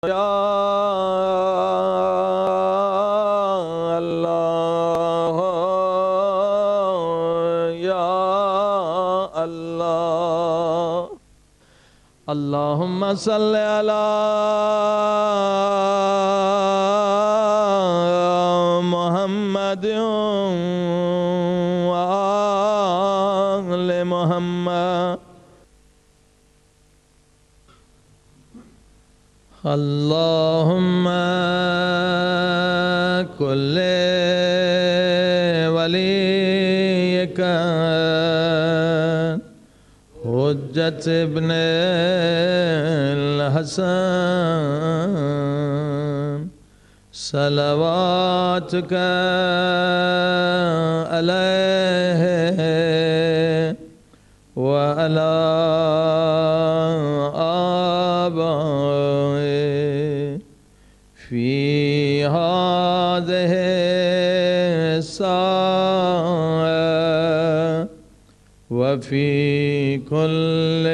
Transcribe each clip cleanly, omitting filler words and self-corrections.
یا اللہ یا اللہ اللہم صلی علی محمد وآل محمد اللہم کل ولیک حجت ابن الحسن صلواتک علیہ وعلی آبائه فی هذه الساعة وفي كل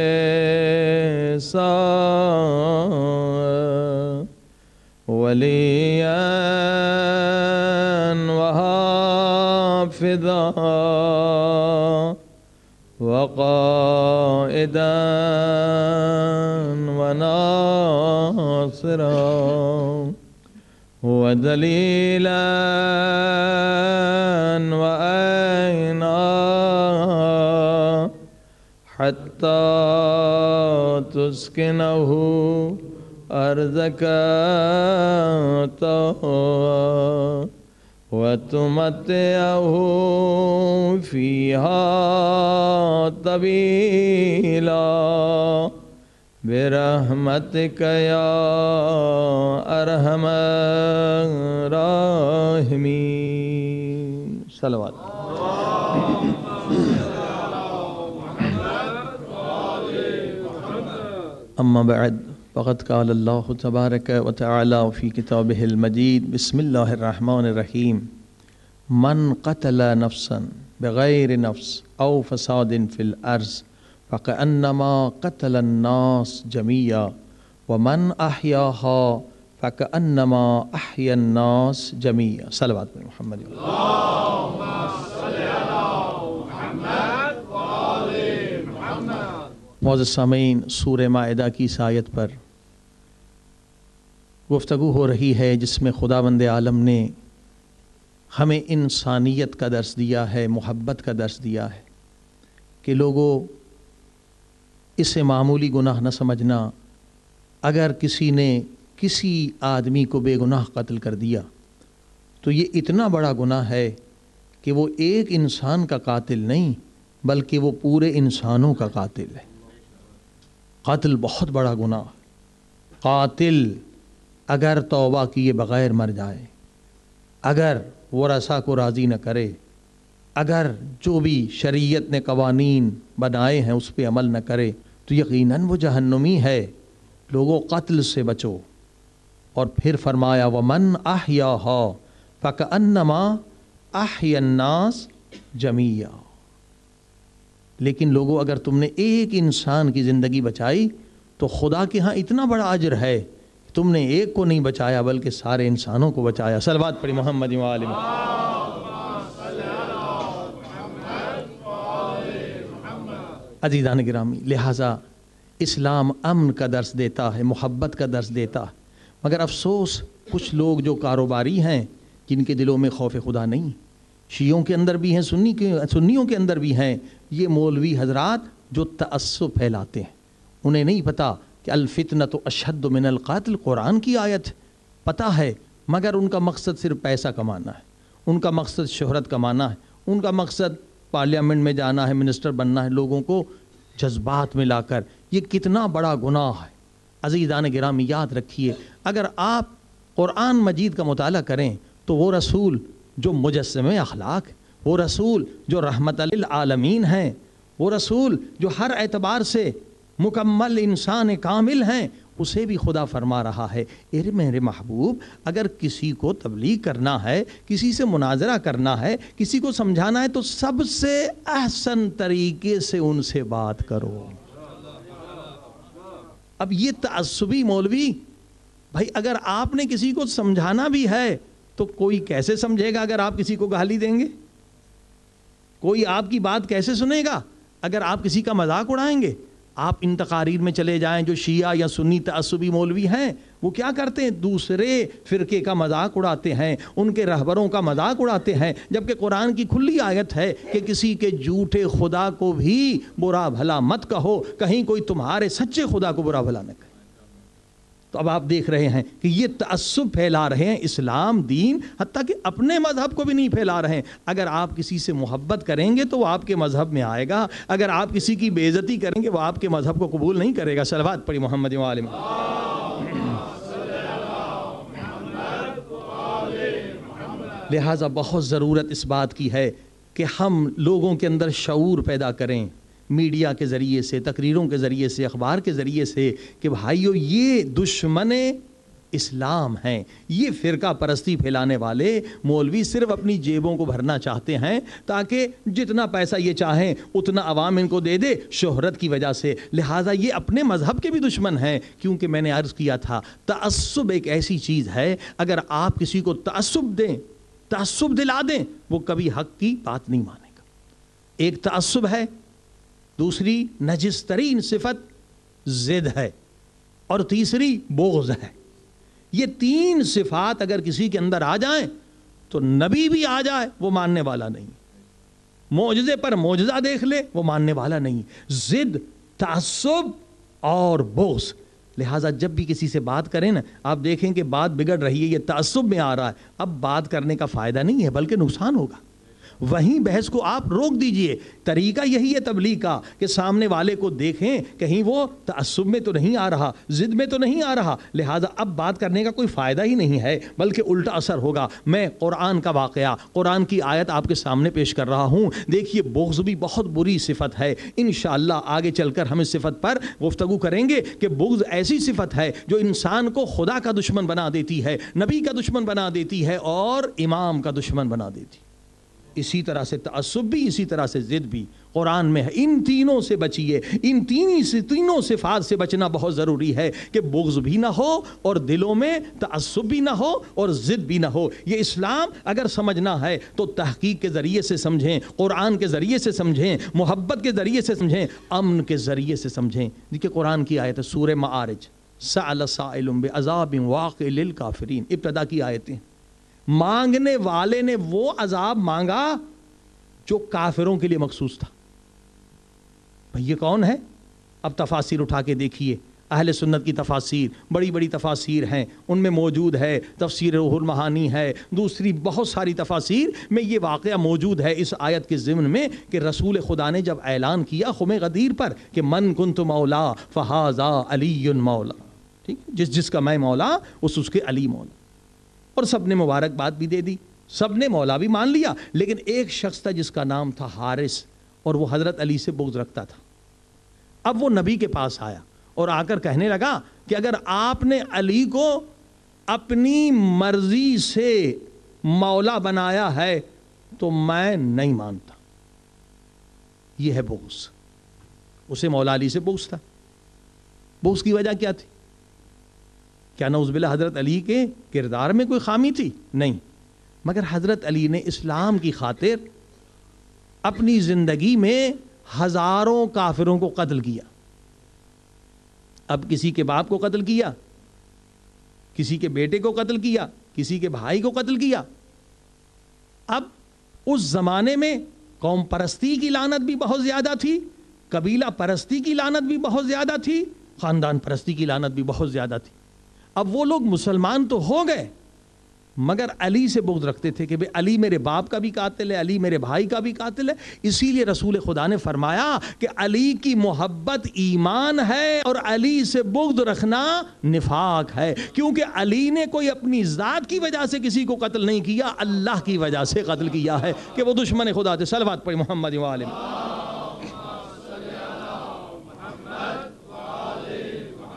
ساعة وليا وحافظا وقائدا وناصرا ودليلا وعينا حتى تسكنه أرضك طوعا وتمتعه فيها طويلا برحمتك يا أرحم الراحمين صلوات أما بعد فقد قال الله تبارك وتعالى في كتابه المجيد بسم الله الرحمن الرحيم من قتل نفسا بغير نفس أو فساد في الأرض فكأنما قتل الناس جميعا ومن أحياها فكأنما أحيا الناس جميعا صلوات محمد اللهم صل على محمد وآل محمد معزز سامعین سورہ مائدہ کی اس آیت پر گفتگو ہو رہی ہے جس میں خداوند عالم نے ہمیں انسانیت کا درس دیا ہے، محبت کا درس دیا ہے کہ لوگوں اسے معمولی گناہ نہ سمجھنا۔ اگر کسی نے کسی آدمی کو بے گناہ قتل کر دیا تو یہ اتنا بڑا گناہ ہے کہ وہ ایک انسان کا قاتل نہیں بلکہ وہ پورے انسانوں کا قاتل ہے۔ قاتل بہت بڑا گناہ۔ قاتل اگر توبہ کیے بغیر مر جائے، اگر ورثہ کو راضی نہ کرے، اگر جو بھی شریعت نے قوانین بنائے ہیں اس پہ عمل نہ کرے تو یقیناً وہ جہنمی ہے۔ لوگوں قتل سے بچو۔ اور پھر فرمایا وَمَنْ أَحْيَاهَا فَكَأَنَّمَا أَحْيَا النَّاسَ جَمِيعًا۔ لیکن لوگوں اگر تم نے ایک انسان کی زندگی بچائی تو خدا کے ہاں اتنا بڑا اجر ہے کہ تم نے ایک کو نہیں بچایا بلکہ سارے انسانوں کو بچایا۔ صلوات پڑھی محمد و آل محمد۔ عزیزان گرامی، لہٰذا اسلام امن کا درس دیتا ہے، محبت کا درس دیتا ہے، مگر افسوس کچھ لوگ جو کاروباری ہیں جن کے دلوں میں خوف خدا نہیں، شیعوں کے اندر بھی ہیں، سنیوں کے اندر بھی ہیں، یہ مولوی حضرات جو تعصب پھیلاتے ہیں، انہیں نہیں پتہ کہ الفتنۃ اشد من القتل قرآن کی آیت پتہ ہے، مگر ان کا مقصد صرف پیسہ کمانا ہے، ان کا مقصد شہرت کمانا ہے، ان کا مقصد پارلیمنٹ میں جانا ہے، منسٹر بننا ہے، لوگوں کو جذبات میں لا کر۔ یہ کتنا بڑا گناہ ہے۔ عزیزان گرامی یاد رکھیے، اگر آپ قرآن مجید کا مطالعہ کریں تو وہ رسول جو مجسم اخلاق، وہ رسول جو رحمت للعالمین ہیں، وہ رسول جو ہر اعتبار سے مکمل انسان کامل ہیں، اسے بھی خدا فرما رہا ہے اے میرے محبوب، اگر کسی کو تبلیغ کرنا ہے، کسی سے مناظرہ کرنا ہے، کسی کو سمجھانا ہے تو سب سے احسن طریقے سے ان سے بات کرو۔ اب یہ تعصبی مولوی بھائی اگر آپ نے کسی کو سمجھانا بھی ہے تو کوئی کیسے سمجھے گا اگر آپ کسی کو گالی دیں گے؟ کوئی آپ کی بات کیسے سنے گا اگر آپ کسی کا مذاق اڑائیں گے؟ آپ ان تقاریر میں چلے جائیں جو شیعہ یا سنی تعصبی مولوی ہیں، وہ کیا کرتے ہیں؟ دوسرے فرقے کا مذاق اڑاتے ہیں، ان کے رہبروں کا مذاق اڑاتے ہیں، جبکہ قرآن کی کھلی آیت ہے کہ کسی کے جھوٹے خدا کو بھی برا بھلا مت کہو، کہیں کوئی تمہارے سچے خدا کو برا بھلا نہ کہے۔ تو اب آپ دیکھ رہے ہیں کہ یہ تعصب پھیلا رہے ہیں اسلام دین، حتیٰ کہ اپنے مذہب کو بھی نہیں پھیلا رہے ہیں۔ اگر آپ کسی سے محبت کریں گے تو وہ آپ کے مذہب میں آئے گا، اگر آپ کسی کی بے عزتی کریں گے وہ آپ کے مذہب کو قبول نہیں کرے گا۔ صلوات پڑھی محمد و آل محمد۔ لہٰذا بہت ضرورت اس بات کی ہے کہ ہم لوگوں کے اندر شعور پیدا کریں، میڈیا کے ذریعے سے، تقریروں کے ذریعے سے، اخبار کے ذریعے سے، کہ بھائیو یہ دشمن اسلام ہیں، یہ فرقہ پرستی پھیلانے والے مولوی صرف اپنی جیبوں کو بھرنا چاہتے ہیں تاکہ جتنا پیسہ یہ چاہیں اتنا عوام ان کو دے دے شہرت کی وجہ سے۔ لہٰذا یہ اپنے مذہب کے بھی دشمن ہیں، کیونکہ میں نے عرض کیا تھا تعصب ایک ایسی چیز ہے، اگر آپ کسی کو تعصب دیں، تعصب دلا دیں، وہ کبھی حق کی بات نہیں مانے گا۔ ایک تعصب ہے، دوسری نجس ترین صفت ضد ہے، اور تیسری بغض ہے۔ یہ تین صفات اگر کسی کے اندر آ جائیں تو نبی بھی آ جائے وہ ماننے والا نہیں، معجزے پر معجزہ دیکھ لے وہ ماننے والا نہیں۔ ضد، تعصب اور بغض۔ لہٰذا جب بھی کسی سے بات کریں نا، آپ دیکھیں کہ بات بگڑ رہی ہے، یہ تعصب میں آ رہا ہے، اب بات کرنے کا فائدہ نہیں ہے بلکہ نقصان ہوگا، وہیں بحث کو آپ روک دیجئے۔ طریقہ یہی ہے تبلیغ کا کہ سامنے والے کو دیکھیں کہیں وہ تعصب میں تو نہیں آ رہا، ضد میں تو نہیں آ رہا، لہٰذا اب بات کرنے کا کوئی فائدہ ہی نہیں ہے بلکہ الٹا اثر ہوگا۔ میں قرآن کا واقعہ، قرآن کی آیت آپ کے سامنے پیش کر رہا ہوں۔ دیکھیے بغض بھی بہت بری صفت ہے، انشاءاللہ آگے چل کر ہم اس صفت پر گفتگو کریں گے کہ بغض ایسی صفت ہے جو انسان کو خدا کا دشمن بنا دیتی ہے، نبی کا دشمن بنا دیتی ہے اور امام کا دشمن بنا دیتی ہے۔ اسی طرح سے تعصب بھی، اسی طرح سے ضد بھی قرآن میں ہے۔ ان تینوں سے بچیے، ان تینوں صفات سے بچنا بہت ضروری ہے کہ بغض بھی نہ ہو اور دلوں میں تعصب بھی نہ ہو اور ضد بھی نہ ہو۔ یہ اسلام اگر سمجھنا ہے تو تحقیق کے ذریعے سے سمجھیں، قرآن کے ذریعے سے سمجھیں، محبت کے ذریعے سے سمجھیں، امن کے ذریعے سے سمجھیں۔ دیکھیے قرآن کی آیت ہے سورہ معارج، سأل سائل بعذاب واقع للکافرین، ابتدا کی آیتیں۔ مانگنے والے نے وہ عذاب مانگا جو کافروں کے لیے مخصوص تھا۔ بھئی یہ کون ہے؟ اب تفاسیر اٹھا کے دیکھیے، اہل سنت کی تفاسیر بڑی بڑی تفاسیر ہیں، ان میں موجود ہے تفسیر روح المعانی ہے، دوسری بہت ساری تفاسیر میں یہ واقعہ موجود ہے اس آیت کے ضمن میں کہ رسول خدا نے جب اعلان کیا خم غدیر پر کہ من کنت مولا فہذا علی مولا، ٹھیک، جس کا میں مولا اس کے علی مولا، اور سب نے مبارکباد بھی دے دی، سب نے مولا بھی مان لیا، لیکن ایک شخص تھا جس کا نام تھا حارث، اور وہ حضرت علی سے بغض رکھتا تھا۔ اب وہ نبی کے پاس آیا اور آ کر کہنے لگا کہ اگر آپ نے علی کو اپنی مرضی سے مولا بنایا ہے تو میں نہیں مانتا۔ یہ ہے بغض۔ اسے مولا علی سے بغض تھا۔ بغض کی وجہ کیا تھی؟ کیا نعوذ باللہ حضرت علی کے کردار میں کوئی خامی تھی؟ نہیں، مگر حضرت علی نے اسلام کی خاطر اپنی زندگی میں ہزاروں کافروں کو قتل کیا۔ اب کسی کے باپ کو قتل کیا، کسی کے بیٹے کو قتل کیا، کسی کے بھائی کو قتل کیا۔ اب اس زمانے میں قوم پرستی کی لعنت بھی بہت زیادہ تھی، قبیلہ پرستی کی لعنت بھی بہت زیادہ تھی، خاندان پرستی کی لعنت بھی بہت زیادہ تھی۔ اب وہ لوگ مسلمان تو ہو گئے مگر علی سے بغض رکھتے تھے کہ بھئی علی میرے باپ کا بھی قاتل ہے، علی میرے بھائی کا بھی قاتل ہے۔ اسی لیے رسول خدا نے فرمایا کہ علی کی محبت ایمان ہے اور علی سے بغض رکھنا نفاق ہے، کیونکہ علی نے کوئی اپنی ذات کی وجہ سے کسی کو قتل نہیں کیا، اللہ کی وجہ سے قتل کیا ہے کہ وہ دشمن خدا تھے۔ صلوات پڑھ محمد و آل محمد۔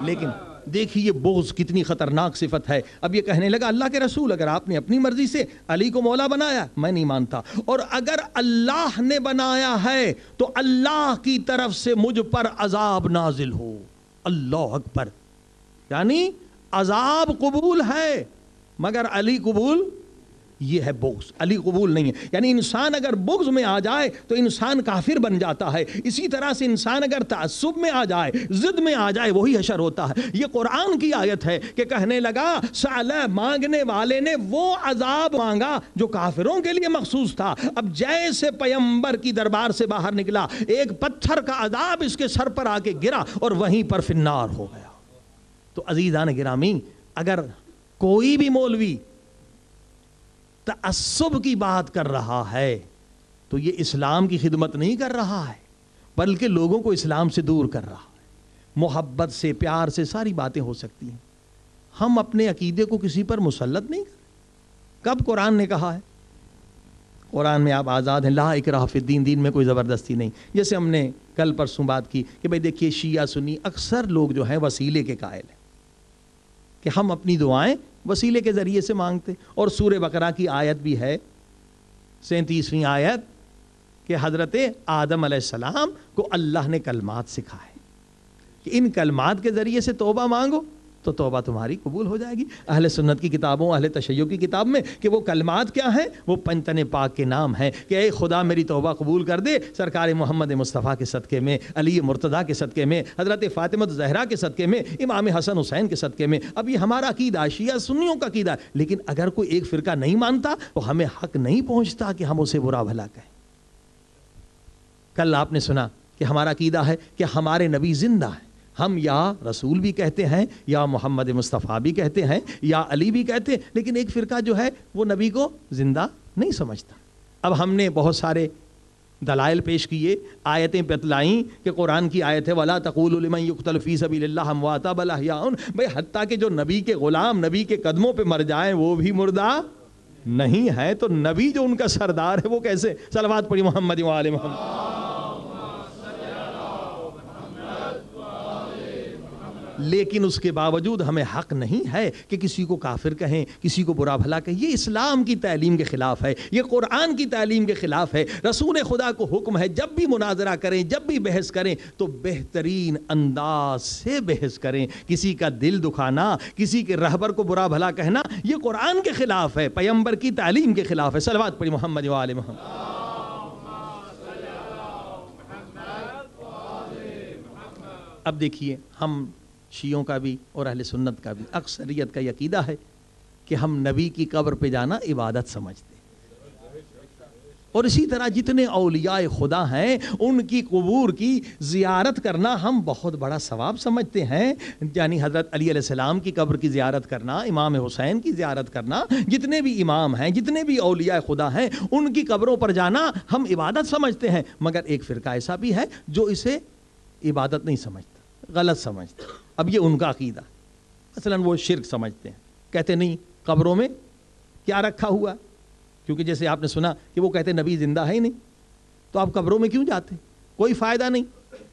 لیکن دیکھیے بغض کتنی خطرناک صفت ہے۔ اب یہ کہنے لگا اللہ کے رسول اگر آپ نے اپنی مرضی سے علی کو مولا بنایا میں نہیں مانتا، اور اگر اللہ نے بنایا ہے تو اللہ کی طرف سے مجھ پر عذاب نازل ہو۔ اللہ اکبر، یعنی عذاب قبول ہے مگر علی قبول، یہ ہے بغض، علی قبول نہیں ہے. یعنی انسان اگر بغض میں آ جائے تو انسان کافر بن جاتا ہے. اسی طرح سے انسان اگر تعصب میں آ جائے، ضد میں آ جائے، وہی حشر ہوتا ہے. یہ قرآن کی آیت ہے کہ کہنے لگا سالہ مانگنے والے نے وہ عذاب مانگا جو کافروں کے لیے مخصوص تھا. اب جیسے پیمبر کی دربار سے باہر نکلا، ایک پتھر کا عذاب اس کے سر پر آ کے گرا اور وہیں پر فنار ہو گیا. تو عزیزان گرامی، اگر کوئی بھی مولوی تعصب کی بات کر رہا ہے تو یہ اسلام کی خدمت نہیں کر رہا ہے، بلکہ لوگوں کو اسلام سے دور کر رہا ہے. محبت سے، پیار سے ساری باتیں ہو سکتی ہیں. ہم اپنے عقیدے کو کسی پر مسلط نہیں کریں. کب قرآن نے کہا ہے؟ قرآن میں آپ آزاد ہیں، لا اکراہ فی الدین، دین میں کوئی زبردستی نہیں. جیسے ہم نے کل پرسوں بات کی کہ بھئی دیکھیے شیعہ سنی اکثر لوگ جو ہیں وسیلے کے قائل ہیں کہ ہم اپنی دعائیں وسیلے کے ذریعے سے مانگتے. اور سورہ بقرہ کی آیت بھی ہے 37ویں آیت کہ حضرت آدم علیہ السلام کو اللہ نے کلمات سکھائے کہ ان کلمات کے ذریعے سے توبہ مانگو تو توبہ تمہاری قبول ہو جائے گی. اہل سنت کی کتابوں، اہل تشیع کی کتاب میں کہ وہ کلمات کیا ہیں؟ وہ پنجتن پاک کے نام ہیں کہ اے خدا میری توبہ قبول کر دے سرکار محمد مصطفیٰ کے صدقے میں، علی مرتضیٰ کے صدقے میں، حضرت فاطمہ زہرا کے صدقے میں، امام حسن حسین کے صدقے میں. اب یہ ہمارا عقیدہ شیعہ سنیوں کا عقیدہ ہے، لیکن اگر کوئی ایک فرقہ نہیں مانتا تو ہمیں حق نہیں پہنچتا کہ ہم اسے برا بھلا کہیں. کل آپ نے سنا کہ ہمارا عقیدہ ہے کہ ہمارے نبی زندہ ہیں. ہم یا رسول بھی کہتے ہیں، یا محمد مصطفیٰ بھی کہتے ہیں، یا علی بھی کہتے ہیں، لیکن ایک فرقہ جو ہے وہ نبی کو زندہ نہیں سمجھتا. اب ہم نے بہت سارے دلائل پیش کیے، آیتیں بتلائیں کہ قرآن کی آیت ہے وَلَا تَقُولُوا لِمَن يُقْتَلُ فِي سَبِيلِ اللَّهِ أَمْوَاتٌ بَلْ أَحْيَاءٌ. بھئی حتیٰ کہ جو نبی کے غلام نبی کے قدموں پہ مر جائیں وہ بھی مردہ نہیں ہے، تو نبی جو ان کا سردار ہے وہ کیسے؟ صلوات پڑھی محمد و آل محمد. لیکن اس کے باوجود ہمیں حق نہیں ہے کہ کسی کو کافر کہیں، کسی کو برا بھلا کہیں. یہ اسلام کی تعلیم کے خلاف ہے، یہ قرآن کی تعلیم کے خلاف ہے. رسول خدا کو حکم ہے جب بھی مناظرہ کریں، جب بھی بحث کریں تو بہترین انداز سے بحث کریں. کسی کا دل دکھانا، کسی کے رہبر کو برا بھلا کہنا یہ قرآن کے خلاف ہے، پیغمبر کی تعلیم کے خلاف ہے. صلوات پڑھی محمد و آل محمد. اب دیکھیے، ہم شیعوں کا بھی اور اہل سنت کا بھی اکثریت کا یہ عقیدہ ہے کہ ہم نبی کی قبر پہ جانا عبادت سمجھتے ہیں، اور اسی طرح جتنے اولیاء خدا ہیں ان کی قبور کی زیارت کرنا ہم بہت بڑا ثواب سمجھتے ہیں. یعنی حضرت علی علیہ السلام کی قبر کی زیارت کرنا، امام حسین کی زیارت کرنا، جتنے بھی امام ہیں، جتنے بھی اولیاء خدا ہیں ان کی قبروں پر جانا ہم عبادت سمجھتے ہیں. مگر ایک فرقہ ایسا بھی ہے جو اسے عبادت نہیں سمجھتا، غلط سمجھتا. اب یہ ان کا عقیدہ، مثلا وہ شرک سمجھتے ہیں، کہتے نہیں قبروں میں کیا رکھا ہوا، کیونکہ جیسے آپ نے سنا کہ وہ کہتے نبی زندہ ہے ہی نہیں تو آپ قبروں میں کیوں جاتے، کوئی فائدہ نہیں.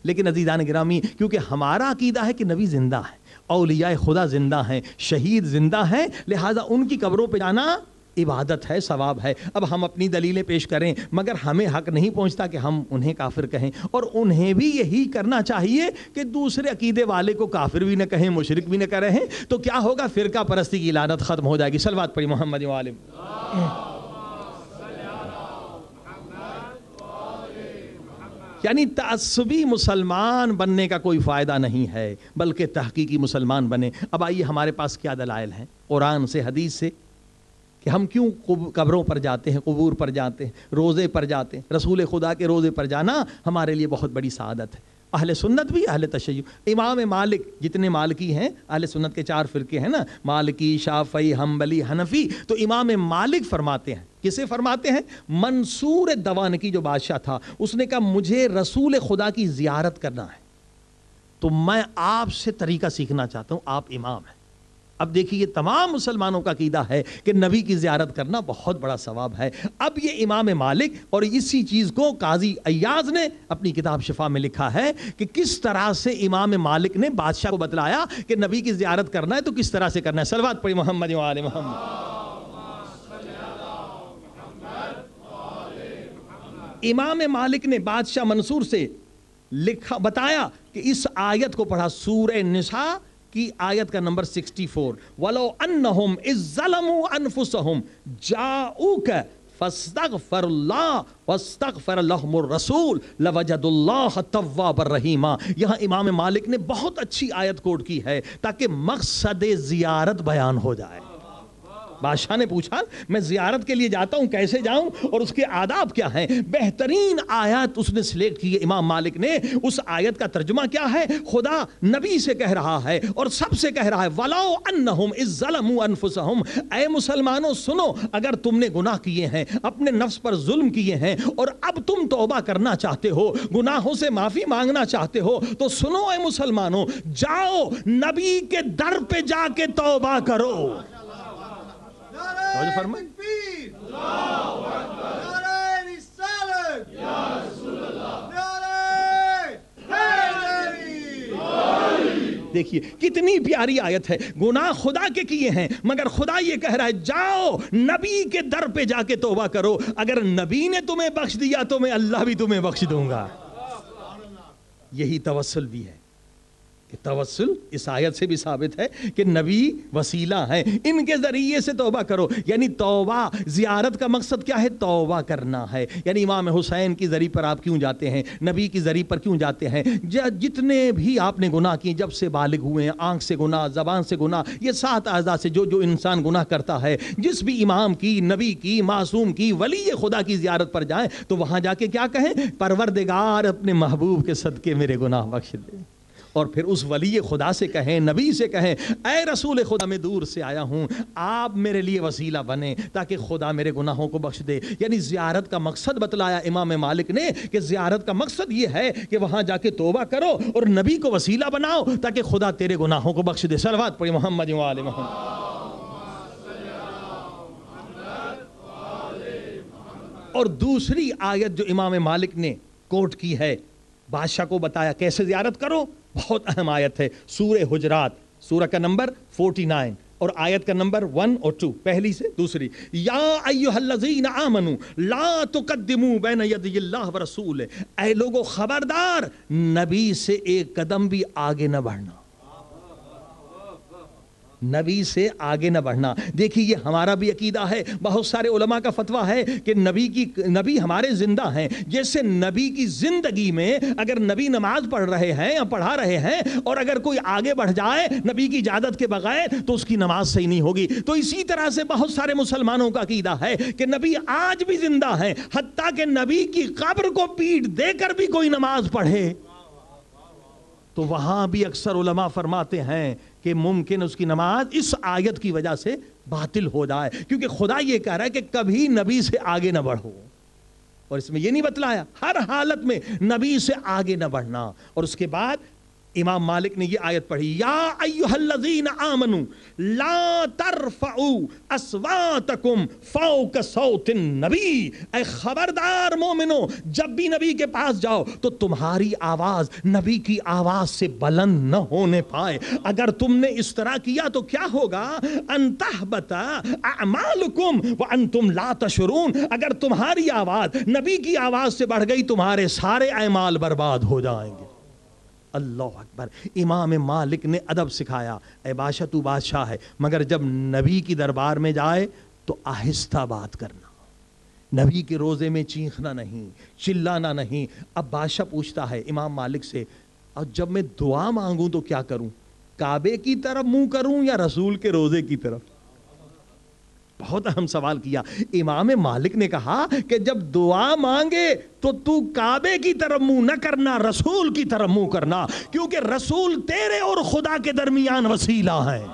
لیکن عزیزان گرامی، کیونکہ ہمارا عقیدہ ہے کہ نبی زندہ ہے، اولیاء خدا زندہ ہیں، شہید زندہ ہیں، لہٰذا ان کی قبروں پہ جانا عبادت ہے، ثواب ہے. اب ہم اپنی دلیلیں پیش کریں مگر ہمیں حق نہیں پہنچتا کہ ہم انہیں کافر کہیں، اور انہیں بھی یہی کرنا چاہیے کہ دوسرے عقیدے والے کو کافر بھی نہ کہیں، مشرک بھی نہ کہیں. تو کیا ہوگا؟ فرقہ پرستی کی لعنت ختم ہو جائے گی. صلوات پڑھی محمد و آل. یعنی تعصبی مسلمان بننے کا کوئی فائدہ نہیں ہے، بلکہ تحقیقی مسلمان بنے. اب آئیے ہمارے پاس کیا دلائل ہیں قرآن سے، حدیث سے، کہ ہم کیوں قبروں پر جاتے ہیں، قبور پر جاتے ہیں، روزے پر جاتے ہیں. رسول خدا کے روزے پر جانا ہمارے لیے بہت بڑی سعادت ہے. اہل سنت بھی، اہل تشیع، امام مالک، جتنے مالکی ہیں، اہل سنت کے 4 فرقے ہیں نا، مالکی، شافعی، حنبلی، حنفی. تو امام مالک فرماتے ہیں، کسے فرماتے ہیں؟ منصور دوانکی جو بادشاہ تھا، اس نے کہا مجھے رسول خدا کی زیارت کرنا ہے تو میں آپ سے طریقہ سیکھنا چاہتا ہوں، آپ امام ہیں. اب دیکھیے یہ تمام مسلمانوں کا عقیدہ ہے کہ نبی کی زیارت کرنا بہت بڑا ثواب ہے. اب یہ امام مالک، اور اسی چیز کو قاضی ایاز نے اپنی کتاب شفا میں لکھا ہے کہ کس طرح سے امام مالک نے بادشاہ کو بتلایا کہ نبی کی زیارت کرنا ہے تو کس طرح سے کرنا ہے. صلوات پڑھی محمد و آل محمد. امام مالک نے بادشاہ منصور سے لکھا، بتایا کہ اس آیت کو پڑھا، سورہ نساء کی آیت کا نمبر 64 وَلَوْ أَنَّهُمْ إِذْ ظَلَمُوا أَنفُسَهُمْ جَاءُوكَ فاستغفر اللہ واستغفر لهم الرسول لوجدوا اللہ توابا رحیما. یہاں امام مالک نے بہت اچھی آیت کوٹ کی ہے تاکہ مقصد زیارت بیان ہو جائے. بادشاہ نے پوچھا میں زیارت کے لیے جاتا ہوں کیسے جاؤں اور اس کے آداب کیا ہیں. بہترین آیت اس نے سلیکٹ کی ہے امام مالک نے. اس آیت کا ترجمہ کیا ہے؟ خدا نبی سے کہہ رہا ہے اور سب سے کہہ رہا ہے وَلَوْ أَنَّهُمْ إِذْ ظَلَمُوا أَنفُسَهُمْ. اے مسلمانوں سنو، اگر تم نے گناہ کیے ہیں، اپنے نفس پر ظلم کیے ہیں اور اب تم توبہ کرنا چاہتے ہو، گناہوں سے معافی مانگنا چاہتے ہو، تو سنو اے مسلمانوں، جاؤ نبی کے در پہ جا کے توبہ کرو. دیکھیے کتنی پیاری آیت ہے. گناہ خدا کے کیے ہیں مگر خدا یہ کہہ رہا ہے جاؤ نبی کے در پہ جا کے توبہ کرو. اگر نبی نے تمہیں بخش دیا تو میں اللہ بھی تمہیں بخش دوں گا. یہی توسل بھی ہے. توسل اس آیت سے بھی ثابت ہے کہ نبی وسیلہ ہیں، ان کے ذریعے سے توبہ کرو. یعنی توبہ، زیارت کا مقصد کیا ہے؟ توبہ کرنا ہے. یعنی امام حسین کی ذریعے پر آپ کیوں جاتے ہیں؟ نبی کی ذریعے پر کیوں جاتے ہیں؟ جتنے بھی آپ نے گناہ کیے جب سے بالغ ہوئے ہیں، آنکھ سے گناہ، زبان سے گناہ، یہ 7 اعضاء سے جو انسان گناہ کرتا ہے، جس بھی امام کی، نبی کی، معصوم کی، ولی خدا کی زیارت پر جائیں تو وہاں جا کے کیا کہیں؟ پروردگار اپنے محبوب کے صدقے میرے گناہ بخش دے. اور پھر اس ولی خدا سے کہیں، نبی سے کہیں اے رسول خدا میں دور سے آیا ہوں، آپ میرے لیے وسیلہ بنیں تاکہ خدا میرے گناہوں کو بخش دے. یعنی زیارت کا مقصد بتلایا امام مالک نے کہ زیارت کا مقصد یہ ہے کہ وہاں جا کے توبہ کرو اور نبی کو وسیلہ بناؤ تاکہ خدا تیرے گناہوں کو بخش دے. صلوات پڑھی محمد و آل محمد. اور دوسری آیت جو امام مالک نے کوٹ کی ہے، بادشاہ کو بتایا کیسے زیارت کرو، بہت اہم آیت ہے. سورہ حجرات، سورہ کا نمبر 49 اور آیت کا نمبر 1 اور 2، پہلی سے دوسری. یا ایھا الذین آمنوا لا تقدموا بین یدی اللہ ورسولہ. اے لوگو خبردار، نبی سے ایک قدم بھی آگے نہ بڑھنا، نبی سے آگے نہ بڑھنا. دیکھیے یہ ہمارا بھی عقیدہ ہے. بہت سارے علماء کا فتویٰ ہے کہ نبی ہمارے زندہ ہیں. جیسے نبی کی زندگی میں اگر نبی نماز پڑھ رہے ہیں یا پڑھا رہے ہیں اور اگر کوئی آگے بڑھ جائے نبی کی اجازت کے بغیر تو اس کی نماز صحیح نہیں ہوگی. تو اسی طرح سے بہت سارے مسلمانوں کا عقیدہ ہے کہ نبی آج بھی زندہ ہیں، حتیٰ کہ نبی کی قبر کو پیٹ دے کر بھی کوئی نماز پڑھے تو وہاں بھی اکثر علماء فرماتے ہیں کہ ممکن اس کی نماز اس آیت کی وجہ سے باطل ہو جائے، کیونکہ خدا یہ کہہ رہا ہے کہ کبھی نبی سے آگے نہ بڑھو. اور اس میں یہ نہیں بتلایا ہر حالت میں نبی سے آگے نہ بڑھنا. اور اس کے بعد امام مالک نے یہ آیت پڑھی یا ایھا الذین آمنوا لا ترفعوا اصواتکم فوق صوت النبی. اے خبردار مومنو، جب بھی نبی کے پاس جاؤ تو تمہاری آواز نبی کی آواز سے بلند نہ ہونے پائے. اگر تم نے اس طرح کیا تو کیا ہوگا؟ ان تحبط اعمالکم وانتم لا تشعرون. اگر تمہاری آواز نبی کی آواز سے بڑھ گئی تمہارے سارے اعمال برباد ہو جائیں گے. اللہ اکبر. امام مالک نے ادب سکھایا. اے بادشاہ تو بادشاہ ہے مگر جب نبی کی دربار میں جائے تو آہستہ بات کرنا، نبی کے روزے میں چیخنا نہیں، چلانا نہیں. اب بادشاہ پوچھتا ہے امام مالک سے اور جب میں دعا مانگوں تو کیا کروں؟ کعبے کی طرف منہ کروں یا رسول کے روزے کی طرف؟ بہت اہم سوال کیا. امام مالک نے کہا کہ جب دعا مانگے تو کعبے کی طرف منہ نہ کرنا، رسول کی طرف منہ کرنا، کیونکہ رسول تیرے اور خدا کے درمیان وسیلہ ہیں.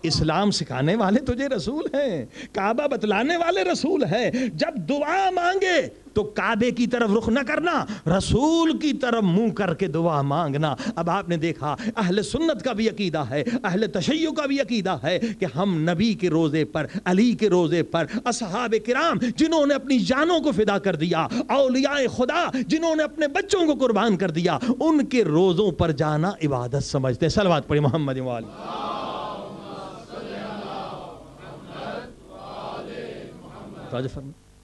اسلام سکھانے والے تجھے رسول ہیں، کعبہ بتلانے والے رسول ہیں. جب دعا مانگے تو کعبے کی طرف رخ نہ کرنا، رسول کی طرف منہ کر کے دعا مانگنا. اب آپ نے دیکھا اہل سنت کا بھی عقیدہ ہے، اہل تشیع کا بھی عقیدہ ہے کہ ہم نبی کے روزے پر، علی کے روزے پر، اصحاب کرام جنہوں نے اپنی جانوں کو فدا کر دیا، اولیاء خدا جنہوں نے اپنے بچوں کو قربان کر دیا، ان کے روزوں پر جانا عبادت سمجھتے ہیں. صلوات پڑھی محمد و آل.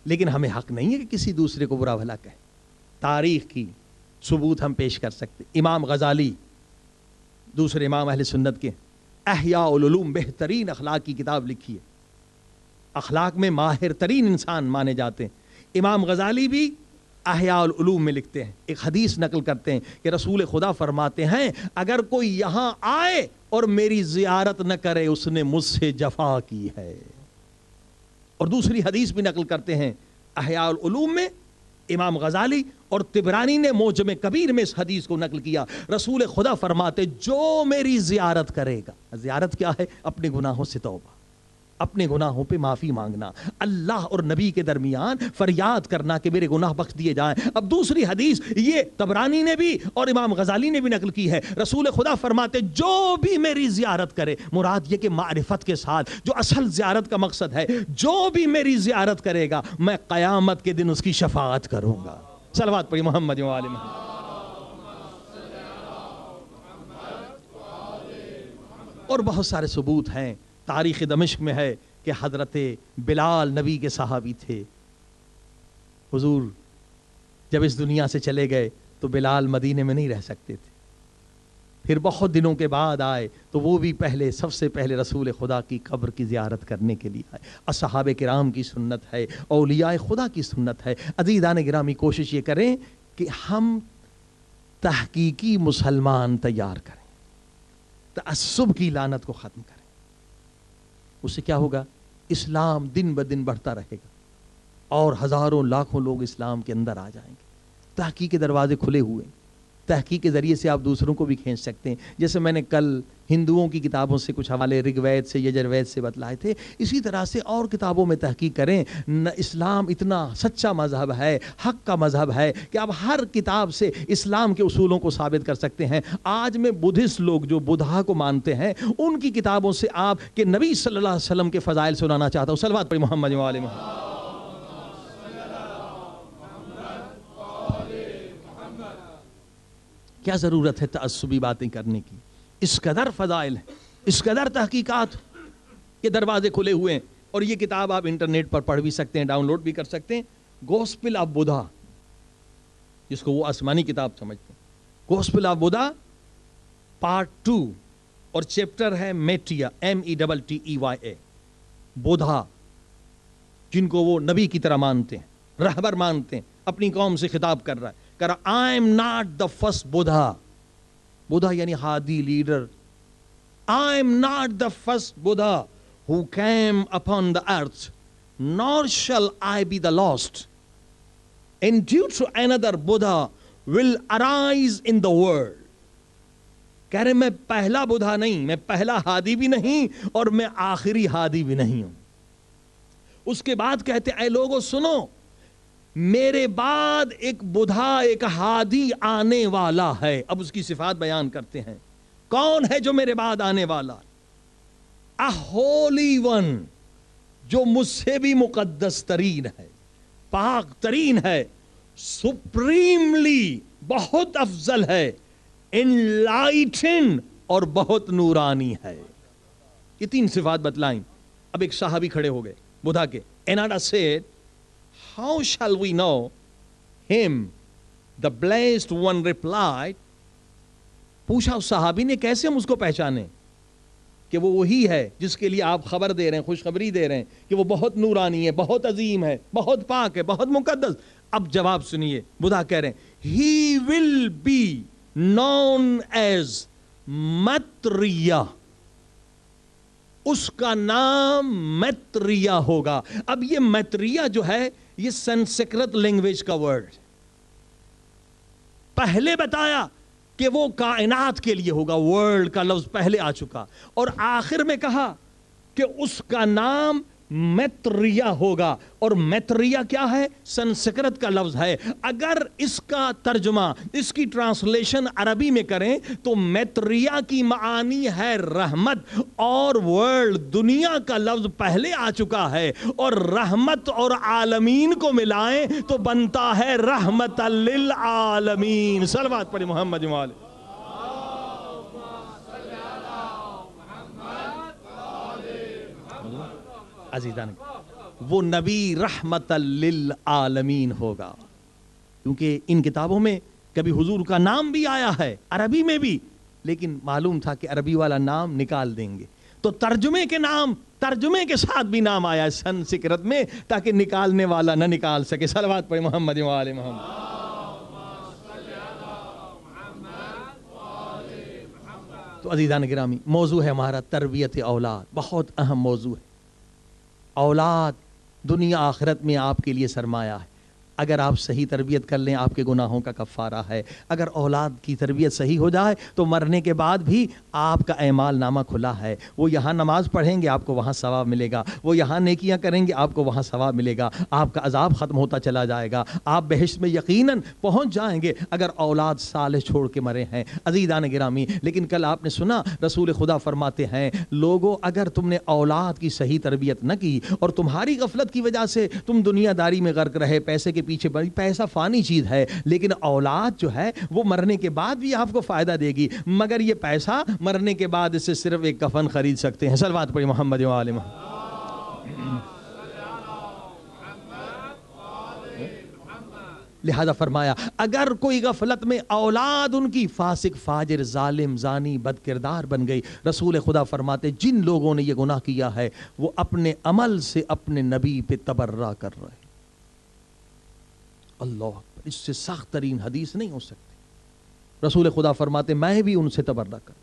لیکن ہمیں حق نہیں ہے کہ کسی دوسرے کو برا بھلا کہیں. تاریخ کی ثبوت ہم پیش کر سکتے. امام غزالی دوسرے امام اہل سنت کے احیاء العلوم بہترین اخلاق کی کتاب لکھی ہے، اخلاق میں ماہر ترین انسان مانے جاتے ہیں۔ امام غزالی بھی احیاء العلوم میں لکھتے ہیں، ایک حدیث نقل کرتے ہیں کہ رسول خدا فرماتے ہیں اگر کوئی یہاں آئے اور میری زیارت نہ کرے اس نے مجھ سے جفا کی ہے۔ اور دوسری حدیث بھی نقل کرتے ہیں احیاء العلوم میں، امام غزالی اور طبرانی نے معجم کبیر میں اس حدیث کو نقل کیا، رسول خدا فرماتے جو میری زیارت کرے گا، زیارت کیا ہے؟ اپنے گناہوں سے توبہ، اپنے گناہوں پہ معافی مانگنا، اللہ اور نبی کے درمیان فریاد کرنا کہ میرے گناہ بخش دیے جائیں۔ اب دوسری حدیث یہ طبرانی نے بھی اور امام غزالی نے بھی نقل کی ہے، رسول خدا فرماتے جو بھی میری زیارت کرے، مراد یہ کہ معرفت کے ساتھ، جو اصل زیارت کا مقصد ہے، جو بھی میری زیارت کرے گا میں قیامت کے دن اس کی شفاعت کروں گا۔ صلوات پڑھی محمد و آل محمد۔ اور بہت سارے ثبوت ہیں، تاریخ دمشق میں ہے کہ حضرت بلال نبی کے صحابی تھے، حضور جب اس دنیا سے چلے گئے تو بلال مدینے میں نہیں رہ سکتے تھے، پھر بہت دنوں کے بعد آئے تو وہ بھی پہلے سب سے پہلے رسول خدا کی قبر کی زیارت کرنے کے لیے آئے۔ اصحاب کرام کی سنت ہے، اولیاء خدا کی سنت ہے۔ عزیزان گرامی کوشش یہ کریں کہ ہم تحقیقی مسلمان تیار کریں، تعصب کی لعنت کو ختم کریں، اس سے کیا ہوگا؟ اسلام دن بدن بڑھتا رہے گا اور ہزاروں لاکھوں لوگ اسلام کے اندر آ جائیں گے۔ تحقیق کے دروازے کھلے ہوئے ہیں، تحقیق کے ذریعے سے آپ دوسروں کو بھی کھینچ سکتے ہیں۔ جیسے میں نے کل ہندوؤں کی کتابوں سے کچھ حوالے رگ وید سے یجروید سے بتلائے تھے، اسی طرح سے اور کتابوں میں تحقیق کریں۔ اسلام اتنا سچا مذہب ہے، حق کا مذہب ہے کہ آپ ہر کتاب سے اسلام کے اصولوں کو ثابت کر سکتے ہیں۔ آج میں بدھسٹ لوگ جو بدھا کو مانتے ہیں ان کی کتابوں سے آپ کے نبی صلی اللہ علیہ وسلم کے فضائل سنانا چاہتا ہوں۔ صلوات پڑھی محمد و آل محمد۔ کیا ضرورت ہے تعصبی باتیں کرنے کی؟ اس قدر فضائل ہیں، اس قدر تحقیقات کے دروازے کھلے ہوئے ہیں۔ اور یہ کتاب آپ انٹرنیٹ پر پڑھ بھی سکتے ہیں، ڈاؤن لوڈ بھی کر سکتے ہیں، گوسپل آف بدھا، جس کو وہ آسمانی کتاب سمجھتے ہیں۔ گوسپل آف بدھا پارٹ 2 اور چیپٹر ہے میٹیا، METTEYA، بدھا جن کو وہ نبی کی طرح مانتے ہیں، رہبر مانتے ہیں، اپنی قوم سے خطاب کر رہا ہے، کہہ رہا I am not the first Buddha. Buddha یعنی ہادی leader. I am not the first Buddha who came upon the earth, nor shall I be the last. In due to another Buddha will arise in the world. کہہ رہے میں پہلا بدھا نہیں، میں پہلا ہادی بھی نہیں اور میں آخری ہادی بھی نہیں ہوں۔ اس کے بعد کہتے اے لوگوں سنو، میرے بعد ایک بدھا، ایک ہادی آنے والا ہے۔ اب اس کی صفات بیان کرتے ہیں، کون ہے جو میرے بعد آنے والا؟ A holy one، جو مجھ سے بھی مقدس ترین ہے، پاک ترین ہے، supremely بہت افضل ہے، enlightened اور بہت نورانی ہے۔ یہ تین صفات بتلائیں۔ اب ایک صحابی کھڑے ہو گئے بدھا کے، Ananda said, How shall we know him? The blessed one replied, پوچھا اس صحابی نے کیسے ہم اس کو پہچانے کہ وہ وہی ہے جس کے لیے آپ خبر دے رہے ہیں، خوشخبری دے رہے ہیں کہ وہ بہت نورانی ہے، بہت عظیم ہے، بہت پاک ہے، بہت مقدس۔ اب جواب سنیے، بدھا کہہ رہے ہیں He will be known as Maitreya، اس کا نام میتریہ ہوگا۔ اب یہ میتریہ جو ہے یہ سنسکرت لینگویج کا ورڈ، پہلے بتایا کہ وہ کائنات کے لیے ہوگا، ورلڈ کا لفظ پہلے آ چکا، اور آخر میں کہا کہ اس کا نام میتریہ ہوگا۔ اور میتریہ کیا ہے؟ سنسکرت کا لفظ ہے۔ اگر اس کا ترجمہ، اس کی ٹرانسلیشن عربی میں کریں تو میتریہ کی معانی ہے رحمت، اور ورلڈ دنیا کا لفظ پہلے آ چکا ہے، اور رحمت اور عالمین کو ملائیں تو بنتا ہے رحمت للعالمین۔ صلوات پڑھیں محمد و آل۔ عزیزان وہ نبی رحمت للعالمین ہوگا، کیونکہ ان کتابوں میں کبھی حضور کا نام بھی آیا ہے عربی میں بھی، لیکن معلوم تھا کہ عربی والا نام نکال دیں گے، تو ترجمے کے ساتھ بھی نام آیا سنسکرت میں تاکہ نکالنے والا نہ نکال سکے۔ صلوات پڑھیں محمد و آل محمد۔ تو عزیزان گرامی، موضوع ہے ہمارا تربیت اولاد، بہت اہم موضوع ہے۔ اولاد دنیا آخرت میں آپ کے لیے سرمایہ ہے۔ اگر آپ صحیح تربیت کر لیں آپ کے گناہوں کا کفارہ ہے۔ اگر اولاد کی تربیت صحیح ہو جائے تو مرنے کے بعد بھی آپ کا اعمال نامہ کھلا ہے۔ وہ یہاں نماز پڑھیں گے آپ کو وہاں ثواب ملے گا، وہ یہاں نیکیاں کریں گے آپ کو وہاں ثواب ملے گا، آپ کا عذاب ختم ہوتا چلا جائے گا، آپ بہشت میں یقیناً پہنچ جائیں گے اگر اولاد صالح چھوڑ کے مرے ہیں۔ عزیزان گرامی، لیکن کل آپ نے سنا رسول خدا فرماتے ہیں، لوگوں اگر تم نے اولاد کی صحیح تربیت نہ کی اور تمہاری غفلت کی وجہ سے تم دنیا داری میں غرق رہے، پیسے کے پیچھے بڑی، پیسہ فانی چیز ہے لیکن اولاد جو ہے وہ مرنے کے بعد بھی آپ کو فائدہ دے گی، مگر یہ پیسہ مرنے کے بعد اس سے صرف ایک کفن خرید سکتے ہیں۔ صلوات پڑھیں محمد و آل محمد۔ لہذا فرمایا اگر کوئی غفلت میں اولاد ان کی فاسق، فاجر، ظالم، زانی، بد کردار بن گئی، رسول خدا فرماتے جن لوگوں نے یہ گناہ کیا ہے وہ اپنے عمل سے اپنے نبی پہ تبرہ کر رہے ہیں۔ اللہ اکبر، اس سے سخت ترین حدیث نہیں ہو سکتی۔ رسول خدا فرماتے میں بھی ان سے تبرہ کرتا،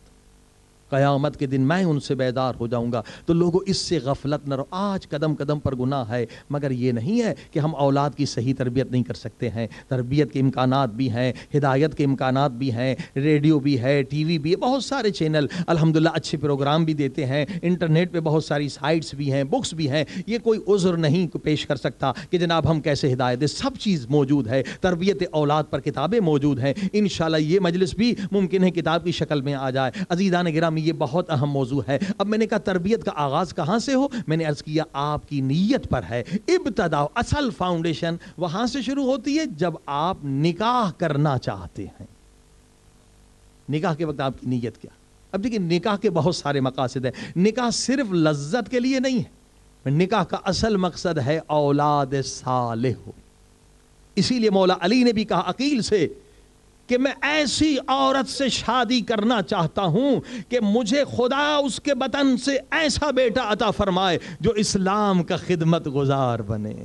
قیامت کے دن میں ان سے بیدار ہو جاؤں گا۔ تو لوگوں اس سے غفلت نہ رہو۔ آج قدم قدم پر گناہ ہے، مگر یہ نہیں ہے کہ ہم اولاد کی صحیح تربیت نہیں کر سکتے ہیں۔ تربیت کے امکانات بھی ہیں، ہدایت کے امکانات بھی ہیں، ریڈیو بھی ہے، ٹی وی بھی ہے، بہت سارے چینل الحمدللہ اچھے پروگرام بھی دیتے ہیں، انٹرنیٹ پہ بہت ساری سائٹس بھی ہیں، بکس بھی ہیں۔ یہ کوئی عذر نہیں پیش کر سکتا کہ جناب ہم کیسے ہدایت دیں، سب چیز موجود ہے۔ تربیت اولاد پر کتابیں موجود ہیں، انشاءاللہ یہ مجلس بھی ممکن ہے کتاب کی شکل میں آ جائے۔ عزیزان گرامی، یہ بہت اہم موضوع ہے۔ اب میں نے کہا تربیت کا آغاز کہاں سے ہو؟ میں نے عرض کیا آپ کی نیت پر ہے۔ ابتدا، اصل فاؤنڈیشن وہاں سے شروع ہوتی ہے جب آپ نکاح کرنا چاہتے ہیں۔ نکاح کے وقت آپ کی نیت کیا؟ اب دیکھیں نکاح کے بہت سارے مقاصد ہیں۔ نکاح صرف لذت کے لیے نہیں ہے، نکاح کا اصل مقصد ہے اولاد صالح ہو۔ اسی لیے مولا علی نے بھی کہا عقیل سے کہ میں ایسی عورت سے شادی کرنا چاہتا ہوں کہ مجھے خدا اس کے بطن سے ایسا بیٹا عطا فرمائے جو اسلام کا خدمت گزار بنے۔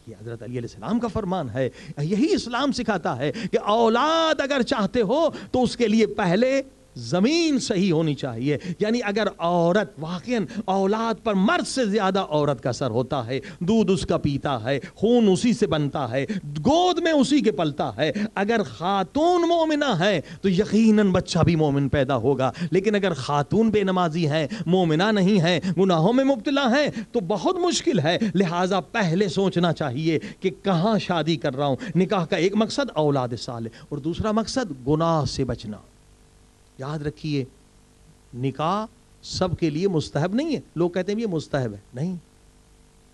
یہ حضرت علی علیہ السلام کا فرمان ہے، یہی اسلام سکھاتا ہے کہ اولاد اگر چاہتے ہو تو اس کے لیے پہلے زمین صحیح ہونی چاہیے۔ یعنی اگر عورت واقعاً اولاد پر مرد سے زیادہ عورت کا اثر ہوتا ہے، دودھ اس کا پیتا ہے، خون اسی سے بنتا ہے، گود میں اسی کے پلتا ہے۔ اگر خاتون مومنہ ہے تو یقیناً بچہ بھی مومن پیدا ہوگا، لیکن اگر خاتون بے نمازی ہے، مومنہ نہیں ہے، گناہوں میں مبتلا ہے تو بہت مشکل ہے۔ لہٰذا پہلے سوچنا چاہیے کہ کہاں شادی کر رہا ہوں۔ نکاح کا ایک مقصد اولاد صالح اور دوسرا مقصد گناہ سے بچنا۔ یاد رکھیے نکاح سب کے لیے مستحب نہیں ہے۔ لوگ کہتے ہیں یہ مستحب ہے، نہیں۔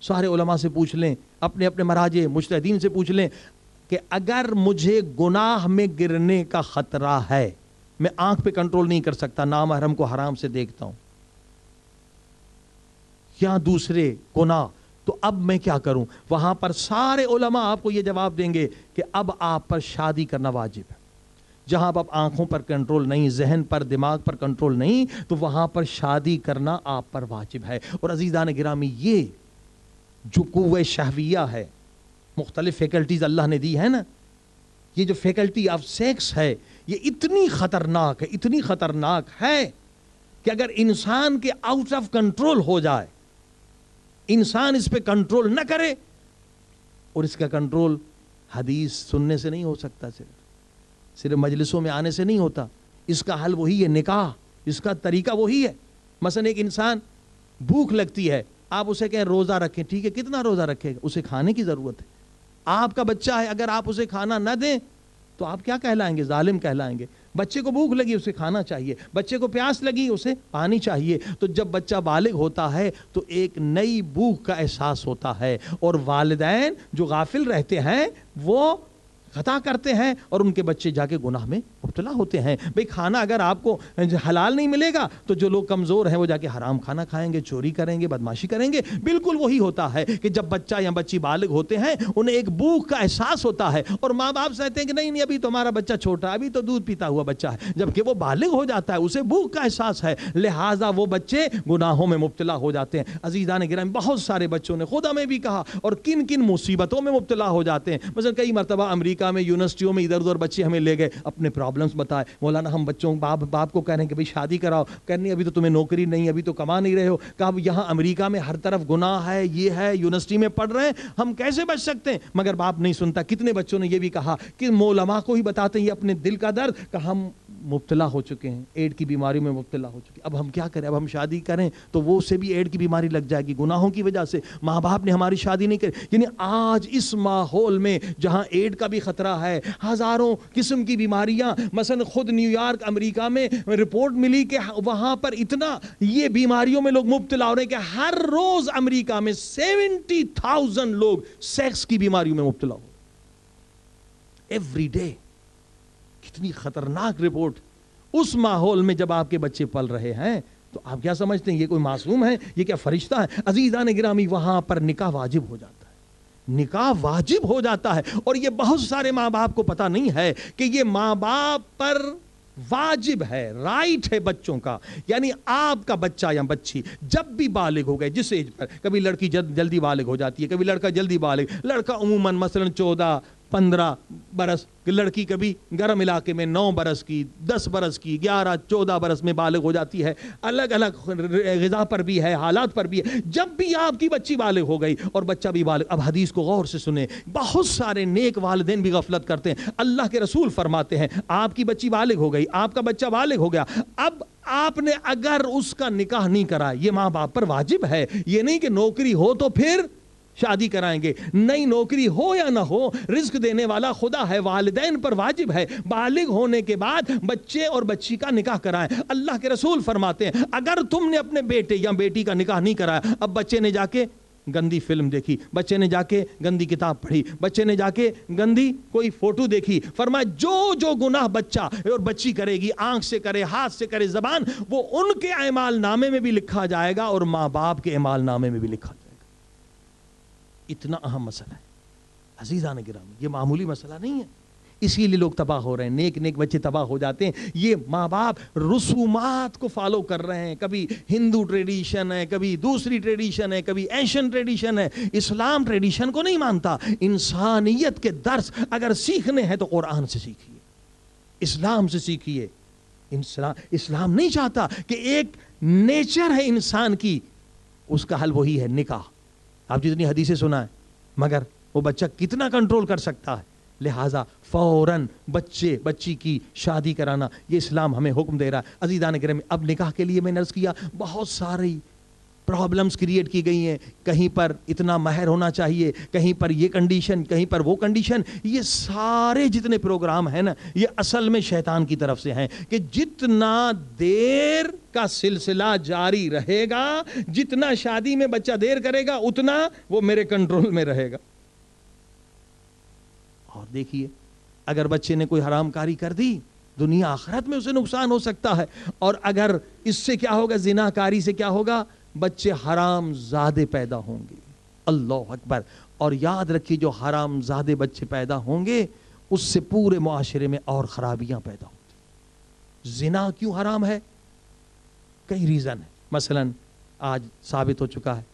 سارے علماء سے پوچھ لیں، اپنے اپنے مراجع مجتہدین سے پوچھ لیں کہ اگر مجھے گناہ میں گرنے کا خطرہ ہے، میں آنکھ پہ کنٹرول نہیں کر سکتا، نامحرم کو حرام سے دیکھتا ہوں یا دوسرے گناہ، تو اب میں کیا کروں؟ وہاں پر سارے علماء آپ کو یہ جواب دیں گے کہ اب آپ پر شادی کرنا واجب ہے۔ جہاں اب آنکھوں پر کنٹرول نہیں، ذہن پر، دماغ پر کنٹرول نہیں، تو وہاں پر شادی کرنا آپ پر واجب ہے۔ اور عزیزان گرامی، یہ جو قوہ شہویہ ہے، مختلف فیکلٹیز اللہ نے دی ہے نا، یہ جو فیکلٹی آف سیکس ہے یہ اتنی خطرناک ہے، اتنی خطرناک ہے کہ اگر انسان کے آؤٹ آف کنٹرول ہو جائے، انسان اس پہ کنٹرول نہ کرے، اور اس کا کنٹرول حدیث سننے سے نہیں ہو سکتا، صرف مجلسوں میں آنے سے نہیں ہوتا، اس کا حل وہی ہے نکاح، اس کا طریقہ وہی ہے۔ مثلا ایک انسان بھوک لگتی ہے، آپ اسے کہیں روزہ رکھیں، ٹھیک ہے، کتنا روزہ رکھے گا؟ اسے کھانے کی ضرورت ہے۔ آپ کا بچہ ہے، اگر آپ اسے کھانا نہ دیں تو آپ کیا کہلائیں گے؟ ظالم کہلائیں گے۔ بچے کو بھوک لگی، اسے کھانا چاہیے، بچے کو پیاس لگی، اسے پانی چاہیے۔ تو جب بچہ بالغ ہوتا ہے تو ایک نئی بھوک کا احساس ہوتا ہے، اور والدین جو غافل رہتے ہیں وہ خطا کرتے ہیں اور ان کے بچے جا کے گناہ میں مبتلا ہوتے ہیں. بھئی کھانا اگر آپ کو حلال نہیں ملے گا تو جو لوگ کمزور ہیں وہ جا کے حرام کھانا کھائیں گے, چوری کریں گے, بدماشی کریں گے. بالکل وہی ہوتا ہے کہ جب بچہ یا بچی بالغ ہوتے ہیں انہیں ایک بھوک کا احساس ہوتا ہے اور ماں باپ کہتے ہیں کہ نہیں ابھی تو ہمارا بچہ چھوٹا ہے, ابھی تو دودھ پیتا ہوا بچہ ہے, جبکہ وہ بالغ ہو جاتا ہے, اسے بھوک کا احساس ہے, لہٰذا وہ بچے گناہوں میں مبتلا ہو جاتے ہیں. عزیزان گرامی, بہت سارے بچوں نے خود ہمیں بھی کہا اور کن کن مصیبتوں میں مبتلا ہو جاتے ہیں. مثلا کئی مرتبہ امریکہ میں یونیورسٹیوں میں ادھر ادھر بچے ہمیں لے گئے, اپنے پرابلمز بتائے. مولانا ہم بچوں باپ کو کہہ رہے ہیں کہ بھئی شادی کراؤ, کہنے ابھی تو تمہیں نوکری نہیں, ابھی تو کما نہیں رہے ہو. کہا یہاں امریکہ میں ہر طرف گناہ ہے, یہ ہے, یونیورسٹی میں پڑھ رہے ہیں, ہم کیسے بچ سکتے ہیں؟ مگر باپ نہیں سنتا. کتنے بچوں نے یہ بھی کہا کہ علماء کو ہی بتاتے ہیں یہ اپنے دل کا درد, کہ ہم مبتلا ہو چکے ہیں, ایڈ کی بیماری میں مبتلا ہو چکے ہیں, اب ہم کیا کریں؟ اب ہم شادی کریں تو وہ سے بھی ایڈ کی بیماری لگ جائے گی گناہوں کی وجہ سے. ماں باپ نے ہماری شادی نہیں کری. یعنی آج اس ماحول میں جہاں ایڈ کا بھی خطرہ ہے, ہزاروں قسم کی بیماریاں, مثلا خود نیو یارک امریکہ میں رپورٹ ملی کہ وہاں پر اتنا یہ بیماریوں میں لوگ مبتلا ہو رہے ہیں کہ ہر روز امریکہ میں 70,000 لوگ سیکس کی بیماریوں میں مبتلا ہو ایوری ڈے. کتنی خطرناک رپورٹ. اس ماحول میں جب آپ کے بچے پل رہے ہیں تو آپ کیا سمجھتے ہیں یہ کوئی معصوم ہے, یہ کیا فرشتہ ہے؟ عزیزان گرامی, وہاں پر نکاح واجب ہو جاتا ہے, نکاح واجب ہو جاتا ہے. اور یہ بہت سارے ماں باپ کو پتہ نہیں ہے کہ یہ ماں باپ پر واجب ہے, رائٹ ہے بچوں کا. یعنی آپ کا بچہ یا بچی جب بھی بالغ ہو گئے, جس ایج پر, کبھی لڑکی جلدی بالغ ہو جاتی ہے, کبھی لڑکا جلدی بالغ, لڑکا عموماً مثلا 14-15 برس, لڑکی کبھی گرم علاقے میں 9 برس کی, 10 برس کی, 11-14 برس میں بالغ ہو جاتی ہے. الگ الگ غذا پر بھی ہے, حالات پر بھی ہے. جب بھی آپ کی بچی بالغ ہو گئی اور بچہ بھی بالغ, اب حدیث کو غور سے سنیں, بہت سارے نیک والدین بھی غفلت کرتے ہیں. اللہ کے رسول فرماتے ہیں آپ کی بچی بالغ ہو گئی, آپ کا بچہ بالغ ہو گیا, اب آپ نے اگر اس کا نکاح نہیں کرا, یہ ماں باپ پر واجب ہے. یہ نہیں کہ نوکری ہو تو پھر شادی کرائیں گے, نہیں, نوکری ہو یا نہ ہو, رزق دینے والا خدا ہے, والدین پر واجب ہے بالغ ہونے کے بعد بچے اور بچی کا نکاح کرائیں. اللہ کے رسول فرماتے ہیں اگر تم نے اپنے بیٹے یا بیٹی کا نکاح نہیں کرایا, اب بچے نے جا کے گندی فلم دیکھی, بچے نے جا کے گندی کتاب پڑھی, بچے نے جا کے گندی کوئی فوٹو دیکھی, فرمایا جو گناہ بچہ اور بچی کرے گی, آنکھ سے کرے, ہاتھ سے کرے, زبان, وہ ان کے اعمال نامے میں بھی لکھا جائے گا اور ماں باپ کے اعمال نامے میں بھی لکھا جائے گا. اتنا اہم مسئلہ ہے عزیزان گرامی, یہ معمولی مسئلہ نہیں ہے. اسی لیے لوگ تباہ ہو رہے ہیں, نیک بچے تباہ ہو جاتے ہیں. یہ ماں باپ رسومات کو فالو کر رہے ہیں, کبھی ہندو ٹریڈیشن ہے, کبھی دوسری ٹریڈیشن ہے, کبھی ایشین ٹریڈیشن ہے. اسلام ٹریڈیشن کو نہیں مانتا. انسانیت کے درس اگر سیکھنے ہیں تو قرآن سے سیکھیے, اسلام سے سیکھیے. اسلام نہیں چاہتا کہ ایک نیچر ہے انسان کی, اس کا حل وہی ہے نکاح. آپ جتنی حدیثیں سنا ہے, مگر وہ بچہ کتنا کنٹرول کر سکتا ہے؟ لہٰذا فوراً بچی کی شادی کرانا, یہ اسلام ہمیں حکم دے رہا ہے. عزیزان گرامی, اب نکاح کے لیے میں نے عرض کیا بہت ساری پرابلمز کریٹ کی گئی ہیں. کہیں پر اتنا مہر ہونا چاہیے, کہیں پر یہ کنڈیشن, کہیں پر وہ کنڈیشن. یہ سارے جتنے پروگرام ہیں نا, یہ اصل میں شیطان کی طرف سے ہیں کہ جتنا دیر کا سلسلہ جاری رہے گا, جتنا شادی میں بچہ دیر کرے گا, اتنا وہ میرے کنٹرول میں رہے گا. اور دیکھیے اگر بچے نے کوئی حرام کاری کر دی, دنیا آخرت میں اسے نقصان ہو سکتا ہے. اور اگر اس سے کیا ہوگا, زنا کاری سے کیا ہوگا, بچے حرام زادے پیدا ہوں گے. اللہ اکبر. اور یاد رکھیے جو حرام زادے بچے پیدا ہوں گے اس سے پورے معاشرے میں اور خرابیاں پیدا ہوتی. زنا کیوں حرام ہے؟ کئی ریزن ہے. مثلا آج ثابت ہو چکا ہے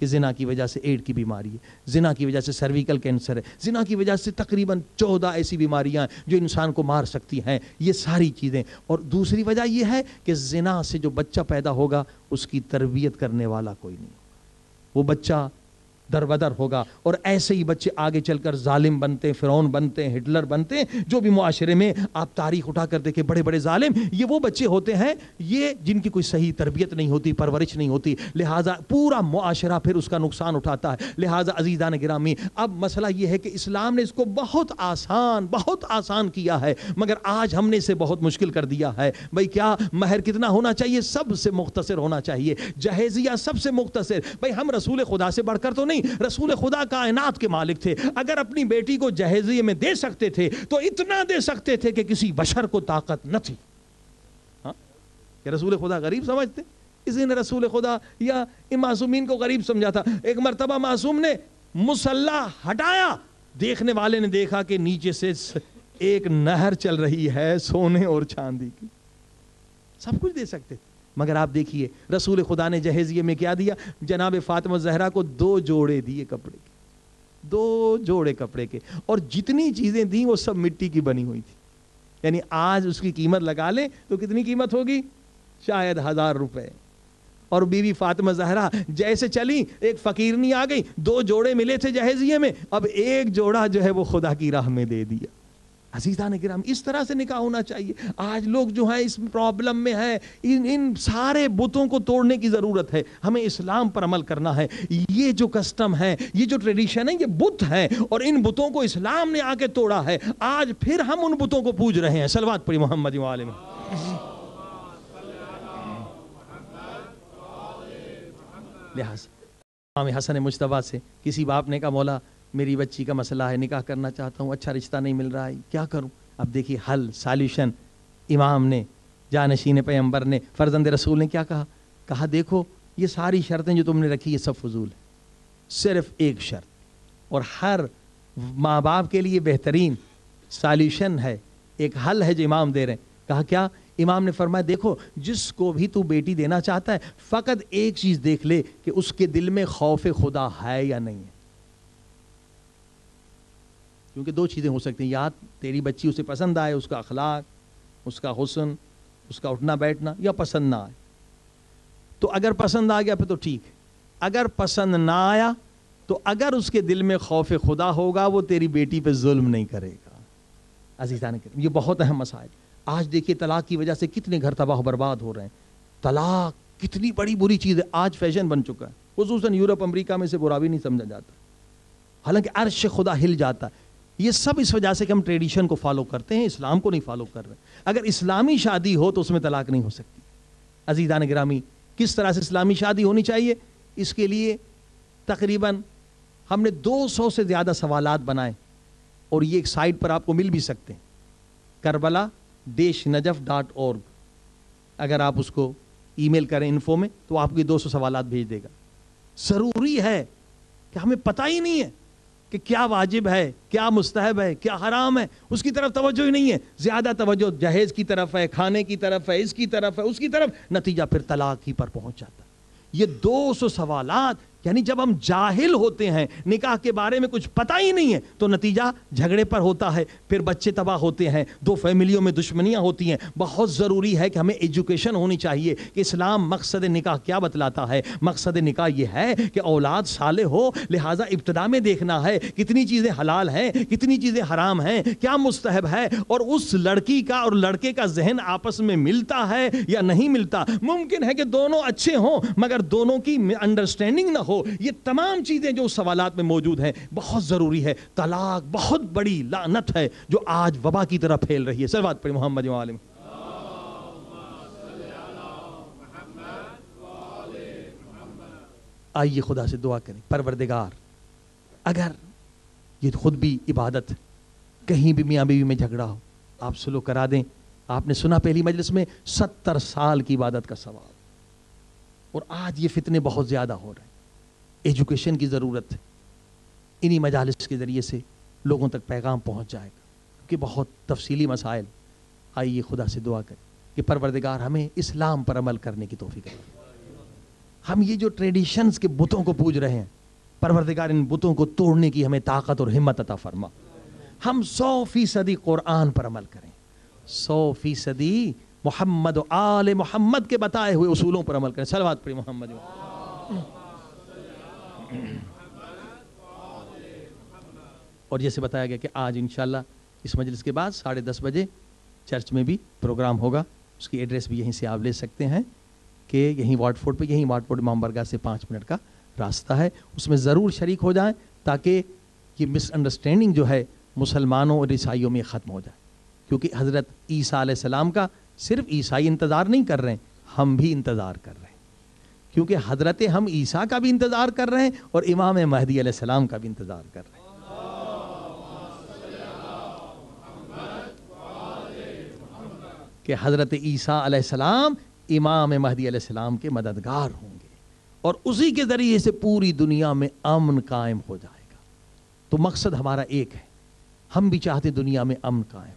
کہ زنا کی وجہ سے ایڈ کی بیماری ہے, زنا کی وجہ سے سرویکل کینسر ہے, زنا کی وجہ سے تقریباً 14 ایسی بیماریاں ہیں جو انسان کو مار سکتی ہیں. یہ ساری چیزیں. اور دوسری وجہ یہ ہے کہ زنا سے جو بچہ پیدا ہوگا اس کی تربیت کرنے والا کوئی نہیں ہوگا, وہ بچہ دربدر ہوگا. اور ایسے ہی بچے آگے چل کر ظالم بنتے, فرعون بنتے, ہٹلر بنتے. جو بھی معاشرے میں آپ تاریخ اٹھا کر دیکھیں, بڑے بڑے ظالم یہ وہ بچے ہوتے ہیں یہ جن کی کوئی صحیح تربیت نہیں ہوتی, پرورش نہیں ہوتی. لہٰذا پورا معاشرہ پھر اس کا نقصان اٹھاتا ہے. لہٰذا عزیزان گرامی, اب مسئلہ یہ ہے کہ اسلام نے اس کو بہت آسان کیا ہے, مگر آج ہم نے اسے بہت مشکل کر دیا ہے. بھائی کیا مہر کتنا ہونا چاہیے؟ سب سے مختصر ہونا چاہیے. جہیزیہ سب سے مختصر. بھائی ہم رسول خدا سے بڑھ کر تو نہیں نہیں، رسول خدا کائنات کے مالک تھے، اگر اپنی بیٹی کو جہیزیے میں دے سکتے تھے تو اتنا دے سکتے تھے کہ کسی بشر کو طاقت نہ تھی. کہ رسول خدا غریب سمجھتے؟ اسی نے رسول خدا یا ان معصومین کو غریب سمجھا تھا. ایک مرتبہ معصوم نے مصلی ہٹایا، دیکھنے والے نے دیکھا کہ نیچے سے ایک نہر چل رہی ہے سونے اور چاندی کی. سب کچھ دے سکتے تھے، مگر آپ دیکھیے رسول خدا نے جہیزیے میں کیا دیا؟ جناب فاطمہ زہرا کو 2 جوڑے دیے کپڑے کے، 2 جوڑے کپڑے کے، اور جتنی چیزیں دیں وہ سب مٹی کی بنی ہوئی تھی. یعنی آج اس کی قیمت لگا لیں تو کتنی قیمت ہوگی؟ شاید 1000 روپے. اور بی بی فاطمہ زہرا جیسے چلی، ایک فقیرنی آ گئی، 2 جوڑے ملے تھے جہیزیے میں، اب 1 جوڑا جو ہے وہ خدا کی راہ میں دے دیا. عزیزان کرام، اس طرح سے نکاح ہونا چاہیے. آج لوگ جو ہیں اس پرابلم میں ہیں، ان سارے بتوں کو توڑنے کی ضرورت ہے. ہمیں اسلام پر عمل کرنا ہے. یہ جو کسٹم ہے، یہ جو ٹریڈیشن ہے، یہ بت ہے، اور ان بتوں کو اسلام نے آ کے توڑا ہے. آج پھر ہم ان بتوں کو پوج رہے ہیں. صلوات پڑھی محمد و آلہ محمد. لہٰذا امام حسن مجتبیٰ سے کسی باپ نے کہا مولا میری بچی کا مسئلہ ہے، نکاح کرنا چاہتا ہوں، اچھا رشتہ نہیں مل رہا ہے، کیا کروں؟ اب دیکھیے حل، سالوشن امام نے، جانشین پیغمبر نے، فرزند رسول نے کیا کہا؟ کہا دیکھو یہ ساری شرطیں جو تم نے رکھی یہ سب فضول ہے، صرف ایک شرط، اور ہر ماں باپ کے لیے بہترین سالوشن ہے، ایک حل ہے جو امام دے رہے ہیں. کہا کیا؟ امام نے فرمایا دیکھو جس کو بھی تو بیٹی دینا چاہتا ہے فقط ایک چیز دیکھ لے کہ اس کے دل میں خوف خدا ہے یا نہیں ہے. کیونکہ 2 چیزیں ہو سکتی ہیں، یا تیری بچی اسے پسند آئے، اس کا اخلاق، اس کا حسن، اس کا اٹھنا بیٹھنا، یا پسند نہ آئے. تو اگر پسند آ گیا پھر تو ٹھیک ہے، اگر پسند نہ آیا تو اگر اس کے دل میں خوف خدا ہوگا وہ تیری بیٹی پہ ظلم نہیں کرے گا. عزیزان کرام، یہ بہت اہم مسائل. آج دیکھیے طلاق کی وجہ سے کتنے گھر تباہ و برباد ہو رہے ہیں. طلاق کتنی بڑی بری چیز ہے، آج فیشن بن چکا ہے، خصوصاً یورپ امریکہ میں سے برا بھی نہیں سمجھا جاتا، حالانکہ عرش خدا ہل جاتا ہے. یہ سب اس وجہ سے کہ ہم ٹریڈیشن کو فالو کرتے ہیں، اسلام کو نہیں فالو کر رہے. اگر اسلامی شادی ہو تو اس میں طلاق نہیں ہو سکتی. عزیزان گرامی، کس طرح سے اسلامی شادی ہونی چاہیے؟ اس کے لیے تقریباً ہم نے 200 سے زیادہ سوالات بنائے، اور یہ ایک سائٹ پر آپ کو مل بھی سکتے ہیں، karbala-najaf.org. اگر آپ اس کو ای میل کریں انفو میں تو آپ کو 200 سوالات بھیج دے گا. ضروری ہے کہ ہمیں پتہ ہی نہیں ہے کہ کیا واجب ہے، کیا مستحب ہے، کیا حرام ہے، اس کی طرف توجہ ہی نہیں ہے. زیادہ توجہ جہیز کی طرف ہے، کھانے کی طرف ہے، اس کی طرف ہے، اس کی طرف، نتیجہ پھر طلاق ہی پر پہنچ جاتا. یہ 200 سوالات، یعنی جب ہم جاہل ہوتے ہیں، نکاح کے بارے میں کچھ پتہ ہی نہیں ہے، تو نتیجہ جھگڑے پر ہوتا ہے، پھر بچے تباہ ہوتے ہیں، 2 فیملیوں میں دشمنیاں ہوتی ہیں. بہت ضروری ہے کہ ہمیں ایجوکیشن ہونی چاہیے کہ اسلام مقصد نکاح کیا بتلاتا ہے. مقصد نکاح یہ ہے کہ اولاد صالح ہو، لہٰذا ابتدا میں دیکھنا ہے کتنی چیزیں حلال ہیں، کتنی چیزیں حرام ہیں، کیا مستحب ہے، اور اس لڑکی کا اور لڑکے کا ذہن آپس میں ملتا ہے یا نہیں ملتا. ممکن ہے کہ دونوں اچھے ہوں مگر دونوں کی انڈرسٹینڈنگ نہ ہو. یہ تمام چیزیں جو سوالات میں موجود ہیں بہت ضروری ہے. طلاق بہت بڑی لعنت ہے جو آج وبا کی طرح پھیل رہی ہے. صلوات پڑھیں محمد و آلہ محمد. آئیے خدا سے دعا کریں، پروردگار اگر یہ خود بھی عبادت، کہیں بھی میاں بیوی میں جھگڑا ہو آپ سلو کرا دیں. آپ نے سنا پہلی مجلس میں 70 سال کی عبادت کا ثواب، اور آج یہ فتنے بہت زیادہ ہو رہے ہیں. ایجوکیشن کی ضرورت ہے، انہی مجالس کے ذریعے سے لوگوں تک پیغام پہنچ جائے گا کہ بہت تفصیلی مسائل. آئیے خدا سے دعا کریں کہ پروردگار ہمیں اسلام پر عمل کرنے کی توفیق دے. ہم یہ جو ٹریڈیشنز کے بتوں کو پوج رہے ہیں، پروردگار ان بتوں کو توڑنے کی ہمیں طاقت اور ہمت عطا فرما. ہم 100% قرآن پر عمل کریں، 100% محمد و آل محمد کے بتائے ہوئے اصولوں پر عمل کریں. صلوات پڑھیں محمد. اور جیسے بتایا گیا کہ آج انشاءاللہ اس مجلس کے بعد 10:30 بجے چرچ میں بھی پروگرام ہوگا. اس کی ایڈریس بھی یہیں سے آپ لے سکتے ہیں کہ یہیں واٹ فورڈ پہ، یہیں واٹ فورڈ امام برگاہ سے 5 منٹ کا راستہ ہے. اس میں ضرور شریک ہو جائیں تاکہ یہ مس انڈرسٹینڈنگ جو ہے مسلمانوں اور عیسائیوں میں ختم ہو جائے. کیونکہ حضرت عیسیٰ علیہ السلام کا صرف عیسائی انتظار نہیں کر رہے ہیں، ہم بھی انتظار کر رہے ہیں. کیونکہ حضرت ہم عیسیٰ کا بھی انتظار کر رہے ہیں اور امام مہدی علیہ السلام کا بھی انتظار کر رہے ہیں. کہ حضرت عیسیٰ علیہ السلام امام مہدی علیہ السلام کے مددگار ہوں گے اور اسی کے ذریعے سے پوری دنیا میں امن قائم ہو جائے گا. تو مقصد ہمارا ایک ہے, ہم بھی چاہتے دنیا میں امن قائم.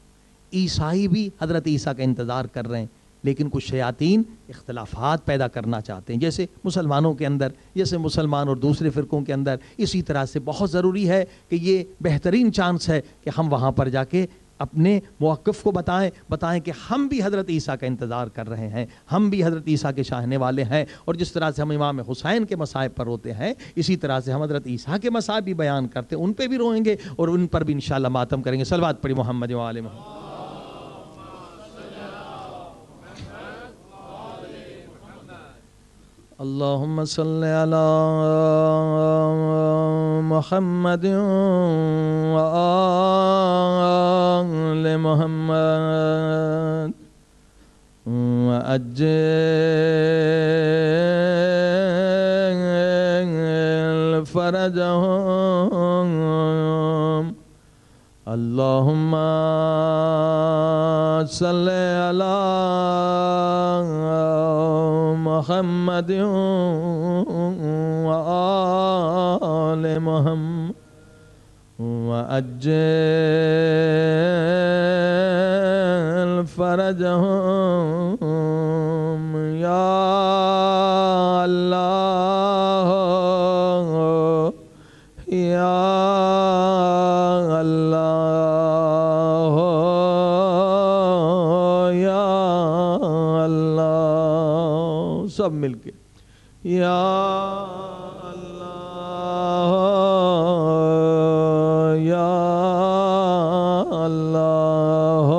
عیسائی بھی حضرت عیسیٰ کا انتظار کر رہے ہیں, لیکن کچھ شیاطین اختلافات پیدا کرنا چاہتے ہیں, جیسے مسلمانوں کے اندر, جیسے مسلمان اور دوسرے فرقوں کے اندر. اسی طرح سے بہت ضروری ہے کہ یہ بہترین چانس ہے کہ ہم وہاں پر جا کے اپنے موقف کو بتائیں کہ ہم بھی حضرت عیسیٰ کا انتظار کر رہے ہیں, ہم بھی حضرت عیسیٰ کے چاہنے والے ہیں, اور جس طرح سے ہم امام حسین کے مصائب پر روتے ہیں اسی طرح سے ہم حضرت عیسیٰ کے مصائب بھی بیان کرتے ہیں, ان پہ بھی روئیں گے اور ان پر بھی انشاءاللہ ماتم کریں گے. صلوات پڑھی محمد و آل محمد. اللہم صلی علی محمد و آل محمد وعجل فرجهم. اللہم صلی علی محمد و آل محمد وعجل فرجهم. یا اللہ یا اللہ یا اللہ, سب مل کے یا اللہ یا اللہ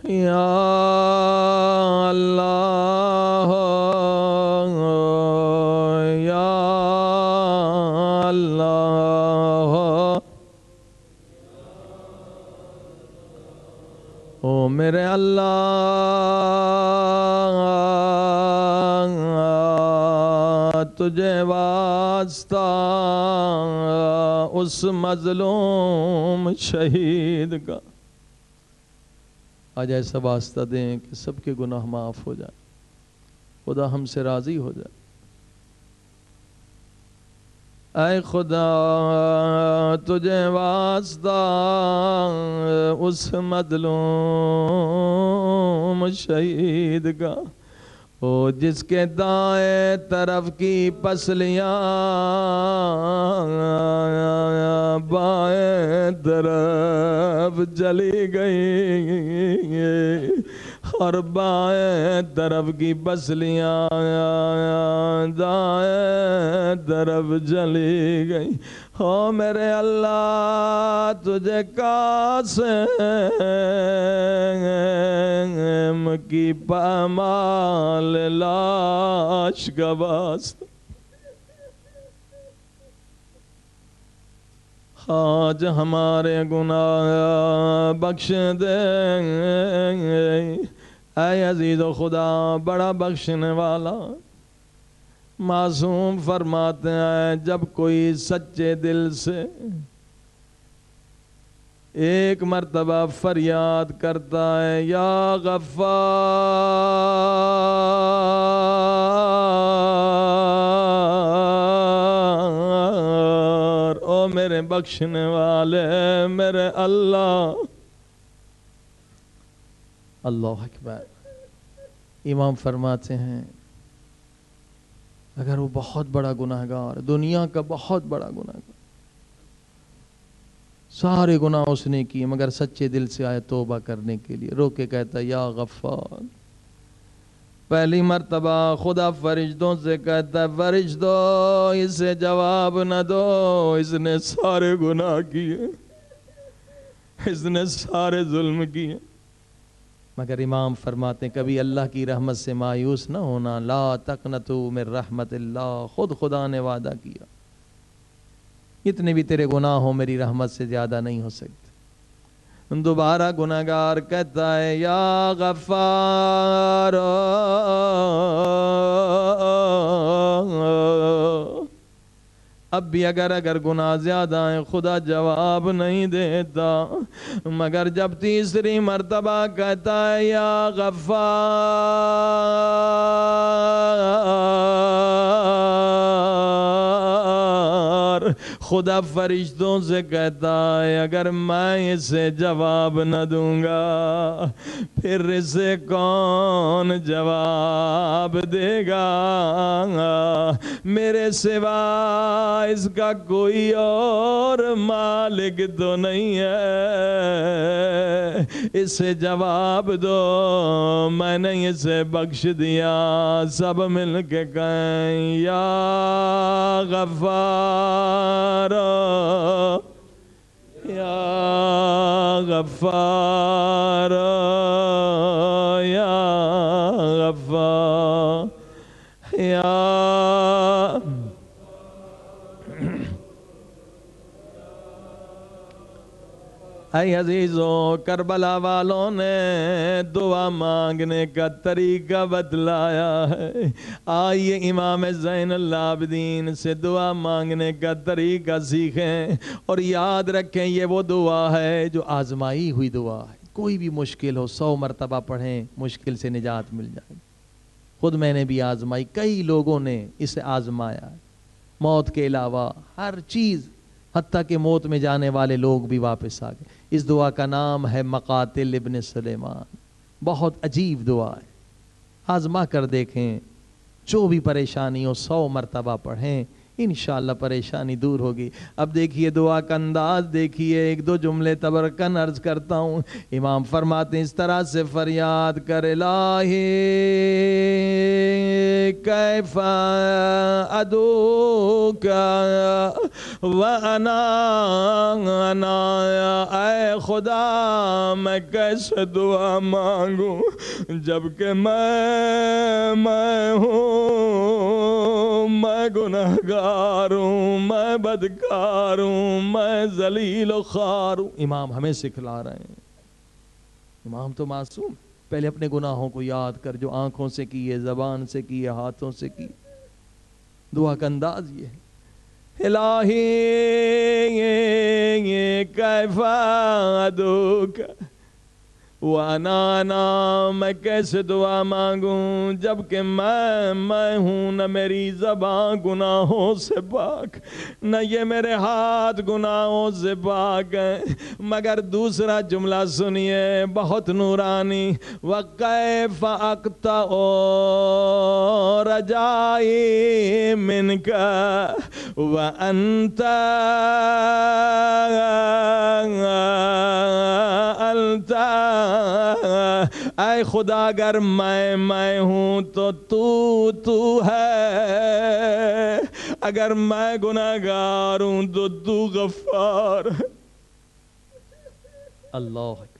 یا اللہ یا اللہ. او میرے اللہ تجھے واسطہ اس مظلوم شہید کا آج ایسا واسطہ دیں کہ سب کے گناہ معاف ہو جائیں, خدا ہم سے راضی ہو جائے. اے خدا تجھے واسطہ اس مظلوم شہید کا, او جس کے دائیں طرف کی پسلیاں بائیں طرف جلی گئی اور بائیں طرف کی پسلیاں دائیں طرف جلی گئی. او میرے اللہ تجھے قاسم کی پامال لاش کا واسطہ آج ہمارے گناہ بخش دے. اے عزیز و خدا بڑا بخشنے والا, معصوم فرماتے ہیں جب کوئی سچے دل سے ایک مرتبہ فریاد کرتا ہے یا غفار, او میرے بخشنے والے میرے اللہ. اللہ اکبر. امام فرماتے ہیں اگر وہ بہت بڑا گناہگار, دنیا کا بہت بڑا گناہگار, سارے گناہ اس نے کیے مگر سچے دل سے آئے توبہ کرنے کے لیے, رو کے کہتا یا غفار. پہلی مرتبہ خدا فرشتوں سے کہتا ہے فرشتو اسے جواب نہ دو, اس نے سارے گناہ کیے, اس نے سارے ظلم کیے. مگر امام فرماتے ہیں کبھی اللہ کی رحمت سے مایوس نہ ہونا. لا تقنطوا من رحمت اللہ, خود خدا نے وعدہ کیا اتنے بھی تیرے گناہ ہو میری رحمت سے زیادہ نہیں ہو سکتے. دوبارہ گناہگار کہتا ہے یا غفار، اب بھی اگر گناہ زیادہ ہیں خدا جواب نہیں دیتا، مگر جب تیسری مرتبہ کہتا ہے یا غفار، خدا فرشتوں سے کہتا ہے اگر میں اسے جواب نہ دوں گا پھر اسے کون جواب دے گا؟ میرے سوا اس کا کوئی اور مالک تو نہیں ہے، اسے جواب دو، میں نے اسے بخش دیا۔ سب مل کے کہیں یا غفار، یا غفار، یا غفار، یا اے عزیزوں، کربلا والوں نے دعا مانگنے کا طریقہ بتلایا ہے، آئیے امام زین العابدین سے دعا مانگنے کا طریقہ سیکھیں اور یاد رکھیں یہ وہ دعا ہے جو آزمائی ہوئی دعا ہے۔ کوئی بھی مشکل ہو 100 مرتبہ پڑھیں، مشکل سے نجات مل جائے۔ خود میں نے بھی آزمائی، کئی لوگوں نے اسے آزمایا، موت کے علاوہ ہر چیز، حتیٰ کہ موت میں جانے والے لوگ بھی واپس آ گئے۔ اس دعا کا نام ہے مقاتل ابن سلیمان، بہت عجیب دعا ہے، آزما کر دیکھیں، جو بھی پریشانی ہو 100 مرتبہ پڑھیں، انشاءاللہ پریشانی دور ہوگی۔ اب دیکھیے دعا کا انداز دیکھیے، ایک دو جملے تبرکن عرض کرتا ہوں۔ امام فرماتے ہیں اس طرح سے فریاد کر الہی کیف ادعوک وانا اے خدا میں کیسے دعا مانگوں جبکہ میں ہوں، میں گنہگار ہوں، میں بدکار ہوں، میں ذلیل و خوار ہوں۔ امام ہمیں سکھلا رہے ہیں، امام تو معصوم، پہلے اپنے گناہوں کو یاد کر جو آنکھوں سے کیے، زبان سے کیے، ہاتھوں سے کیے۔ دعا کا انداز یہ ہے، الہی کیف ادعوک وانا میں کیسے دعا مانگوں جبکہ میں ہوں، نہ میری زبان گناہوں سے پاک، نہ یہ میرے ہاتھ گناہوں سے پاک ہیں۔ مگر دوسرا جملہ سنیے، بہت نورانی، وَكَيْفَ أَقْطَعُ رَجَائِي مِنْكَ وَأَنْتَ اے خدا اگر میں ہوں تو تو ہے، اگر میں گناہگار ہوں تو تو غفار ہے۔ اللہ اکبر۔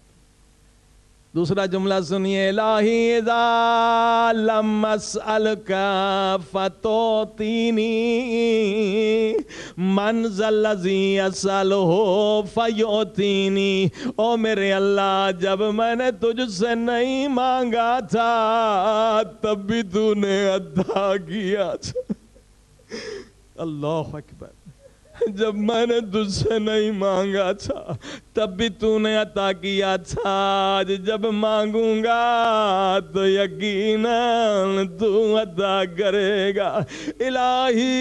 دوسرا جملہ سنیے، الہی اذا لم اسألک فتعطینی من ذا الذی اسألہ فیعطینی۔ او میرے اللہ جب میں نے تجھ سے نہیں مانگا تھا تب بھی تو نے عطا کیا تھا۔ اللہ اکبر۔ جب میں نے تجھ سے نہیں مانگا تھا تب بھی تو نے عطا کیا تھا، آج جب مانگوں گا تو یقیناً تو عطا کرے گا۔ الہی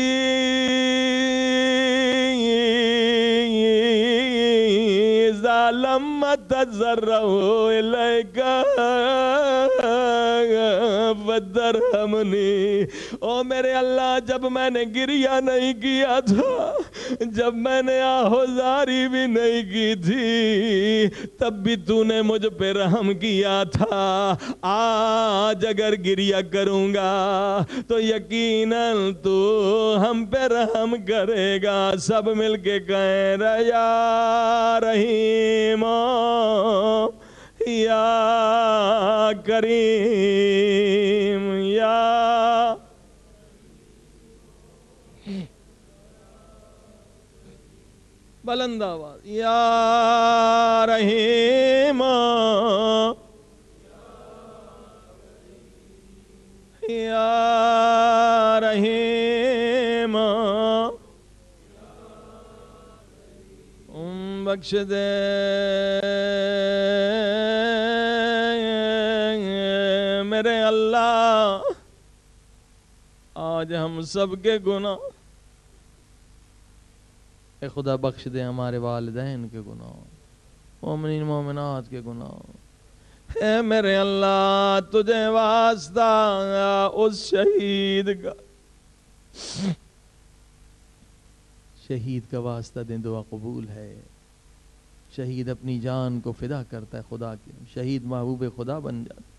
اذا لم اتضرع الیک فارحمنی۔ او میرے اللہ جب میں نے گریہ نہیں کیا تھا، جب میں نے آہوزاری بھی نہیں کی تھی تب بھی تو نے مجھ پہ رحم کیا تھا، آج اگر گریہ کروں گا تو یقیناً تو ہم پہ رحم کرے گا۔ سب مل کے کہیں یا رحیم یا کریم یا بلند آواز یا رحیم یا رحیم بخش دے میرے اللہ آج ہم سب کے گناہ اے خدا بخش دے ہمارے والدین کے گناہ مومنین مومنات کے گناہ اے میرے اللہ تجھے واسطہ اس شہید کا واسطہ دیں دعا قبول ہے شہید اپنی جان کو فدا کرتا ہے خدا کی شہید محبوب خدا بن جاتا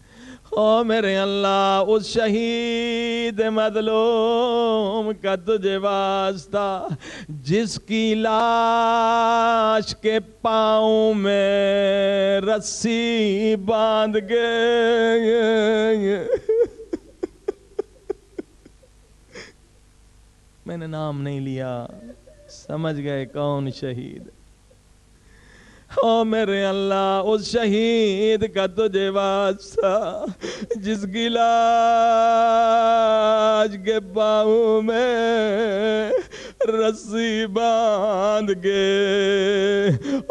او میرے اللہ اس شہید مظلوم کا تجھے واسطہ جس کی لاش کے پاؤں میں رسی باندھ گئے میں نے نام نہیں لیا سمجھ گئے کون شہید او میرے اللہ اس شہید کا تجھے واسطہ جس کی لاش کے پاؤں میں رسی باندھ کے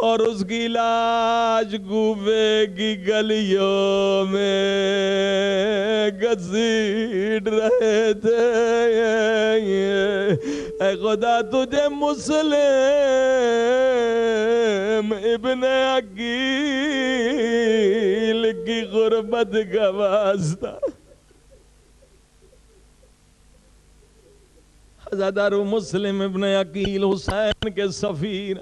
اور اس کی لاش کوفے کی گلیوں میں گھسیٹ رہے تھے اے خدا تجھے مسلم ابن عقیل کی غربت کا واسطہ حضرت مسلم ابن عقیل حسین کے سفیر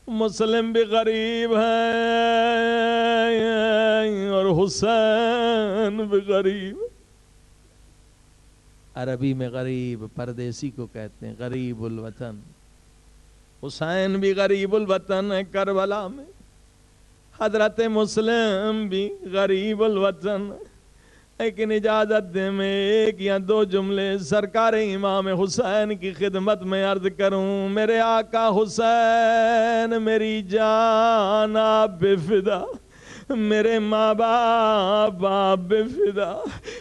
مسلم بھی غریب ہیں اور حسین بھی غریب عربی میں غریب پردیسی کو کہتے ہیں غریب الوطن حسین بھی غریب الوطن ہے کربلا میں حضرت مسلم بھی غریب الوطن لیکن اجازت دے میں ایک یا دو جملے سرکار امام حسین کی خدمت میں عرض کروں میرے آقا حسین میری جان آپ بے فدا میرے ماں باپ آپ بے فدا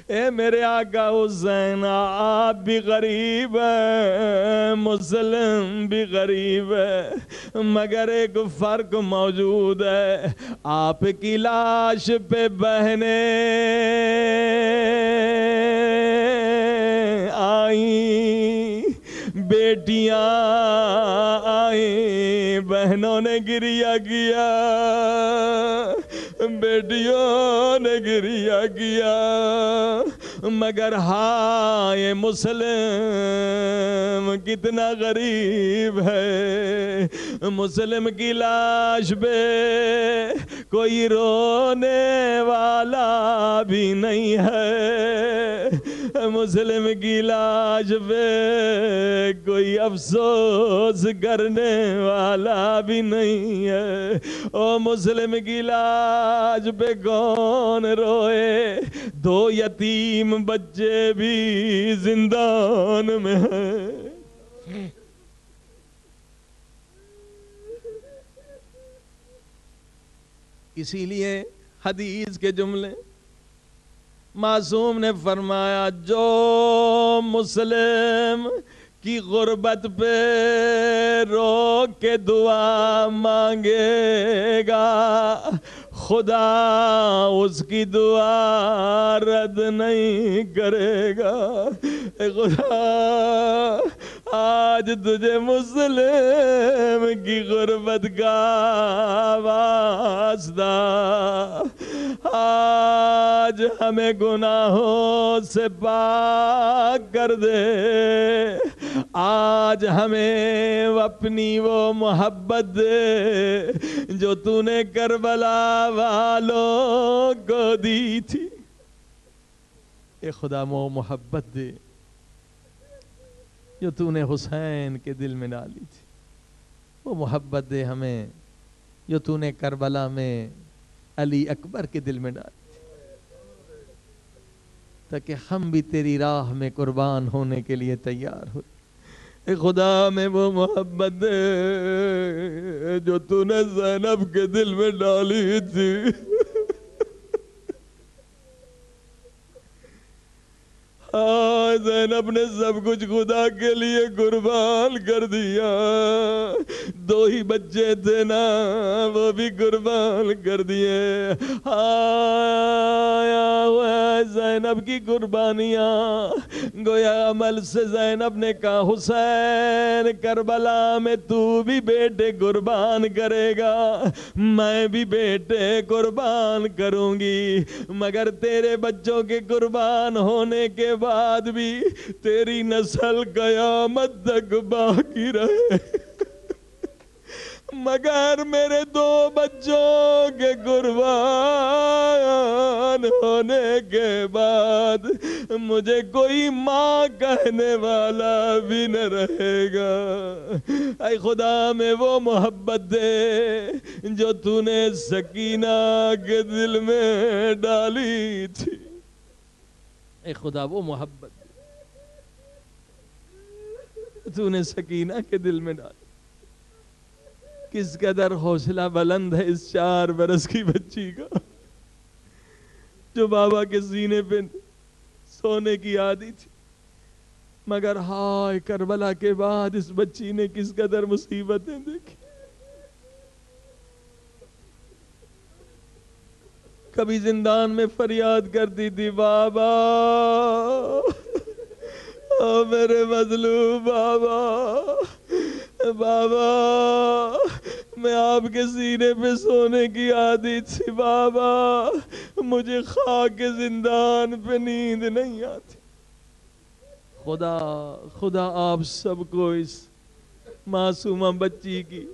اے میرے آقا حسین آپ بھی غریب ہیں مسلم بھی غریب ہے مگر ایک فرق موجود ہے آپ کی لاش پہ بہنیں آئیں بیٹیاں آئیں بہنوں نے گریہ کیا بیٹیوں نے گریہ کیا مگر ہاں یہ مسلم کتنا غریب ہے مسلم کی لاش پہ کوئی رونے والا بھی نہیں ہے مسلم کی لاش پہ کوئی افسوس کرنے والا بھی نہیں ہے او مسلم کی لاش پہ کون روئے دو یتیم بچے بھی زندان میں ہیں اسی لیے حدیث کے جملے معصوم نے فرمایا جو مسلم کی غربت پہ رو کے دعا مانگے گا خدا اس کی دعا رد نہیں کرے گا اے خدا آج تجھے مسلم کی غربت کا واسطہ آج ہمیں گناہوں سے پاک کر دے آج ہمیں اپنی وہ محبت دے جو تو نے کربلا والوں کو دی تھی اے خدا وہ محبت دے جو تو نے حسین کے دل میں ڈالی تھی وہ محبت دے ہمیں جو تو نے کربلا میں علی اکبر کے دل میں ڈالی تھی تاکہ ہم بھی تیری راہ میں قربان ہونے کے لیے تیار ہو اے خدا میں وہ محبت ہے جو تو نے زینب کے دل میں ڈالی تھی. زینب نے سب کچھ خدا کے لیے قربان کر دیا. 2 ہی بچے تھے نا، وہ بھی قربان کر دیے. زینب کی قربانیاں گویا عمل سے زینب نے کہا حسین کربلا میں تو بھی بیٹے قربان کرے گا، میں بھی بیٹے قربان کروں گی، مگر تیرے بچوں کے قربان ہونے کے بعد بھی تیری نسل قیامت تک باقی رہے. مگر میرے 2 بچوں کے قربان ہونے کے بعد مجھے کوئی ماں کہنے والا بھی نہ رہے گا. اے خدا میں وہ محبت دے جو تو نے سکینہ کے دل میں ڈالی تھی. اے خدا وہ محبت تو نے سکینہ کے دل میں ڈالی. کس قدر حوصلہ بلند ہے اس 4 برس کی بچی کا جو بابا کے سینے پہ سونے کی عادی تھی. مگر ہائے کربلا کے بعد اس بچی نے کس قدر مصیبتیں دیکھی. کبھی زندان میں فریاد کرتی تھی بابا میرے مظلوم بابا، بابا میں آپ کے سینے پہ سونے کی عادی تھی، بابا مجھے خاک کے زندان پہ نیند نہیں آتی. خدا آپ سب کو اس معصومہ بچی کی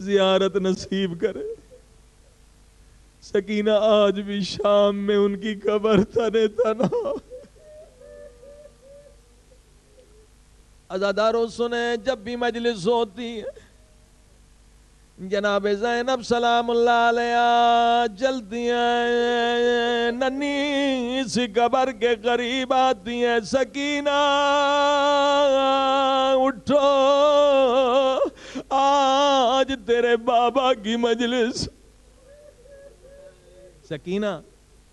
زیارت نصیب کرے. سکینہ آج بھی شام میں ان کی قبر تنے تنہا. عزاداروں سنیں، جب بھی مجلس ہوتی ہے جناب زینب سلام اللہ علیہ جلتی ہیں، ننھی سی قبر کے قریب آتی ہیں. سکینہ اٹھو، آج تیرے بابا کی مجلس. سکینہ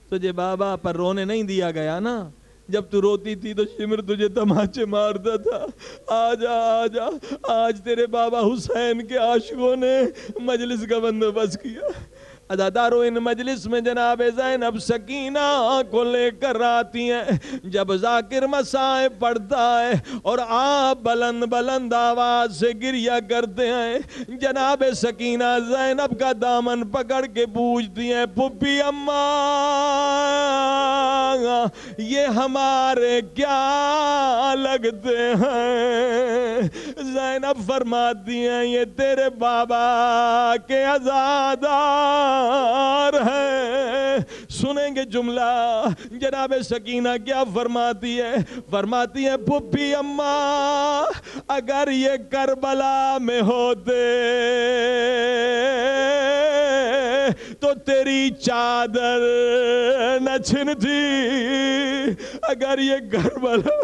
تجھے بابا پر رونے نہیں دیا گیا نا، جب تو روتی تھی تو شمر تجھے تماچے مارتا تھا. آجا آجا، آج تیرے بابا حسین کے عاشقوں نے مجلس کا بندوبست کیا. عزاداروں ان مجلس میں جناب زینب سکینہ کو لے کر آتی ہیں. جب ذاکر مسائب پڑھتا ہے اور آپ بلند بلند آواز سے گریہ کرتے ہیں، جناب سکینہ زینب کا دامن پکڑ کے پوچھتی ہیں پھپھی اماں یہ ہمارے کیا لگتے ہیں؟ زینب فرماتی ہیں یہ تیرے بابا کے عزادار ہے. سنیں گے جملہ جناب سکینہ کیا فرماتی ہے؟ فرماتی ہے پھپھی اماں اگر یہ کربلا میں ہوتے تو تیری چادر نہ چھنتی. اگر یہ کربلا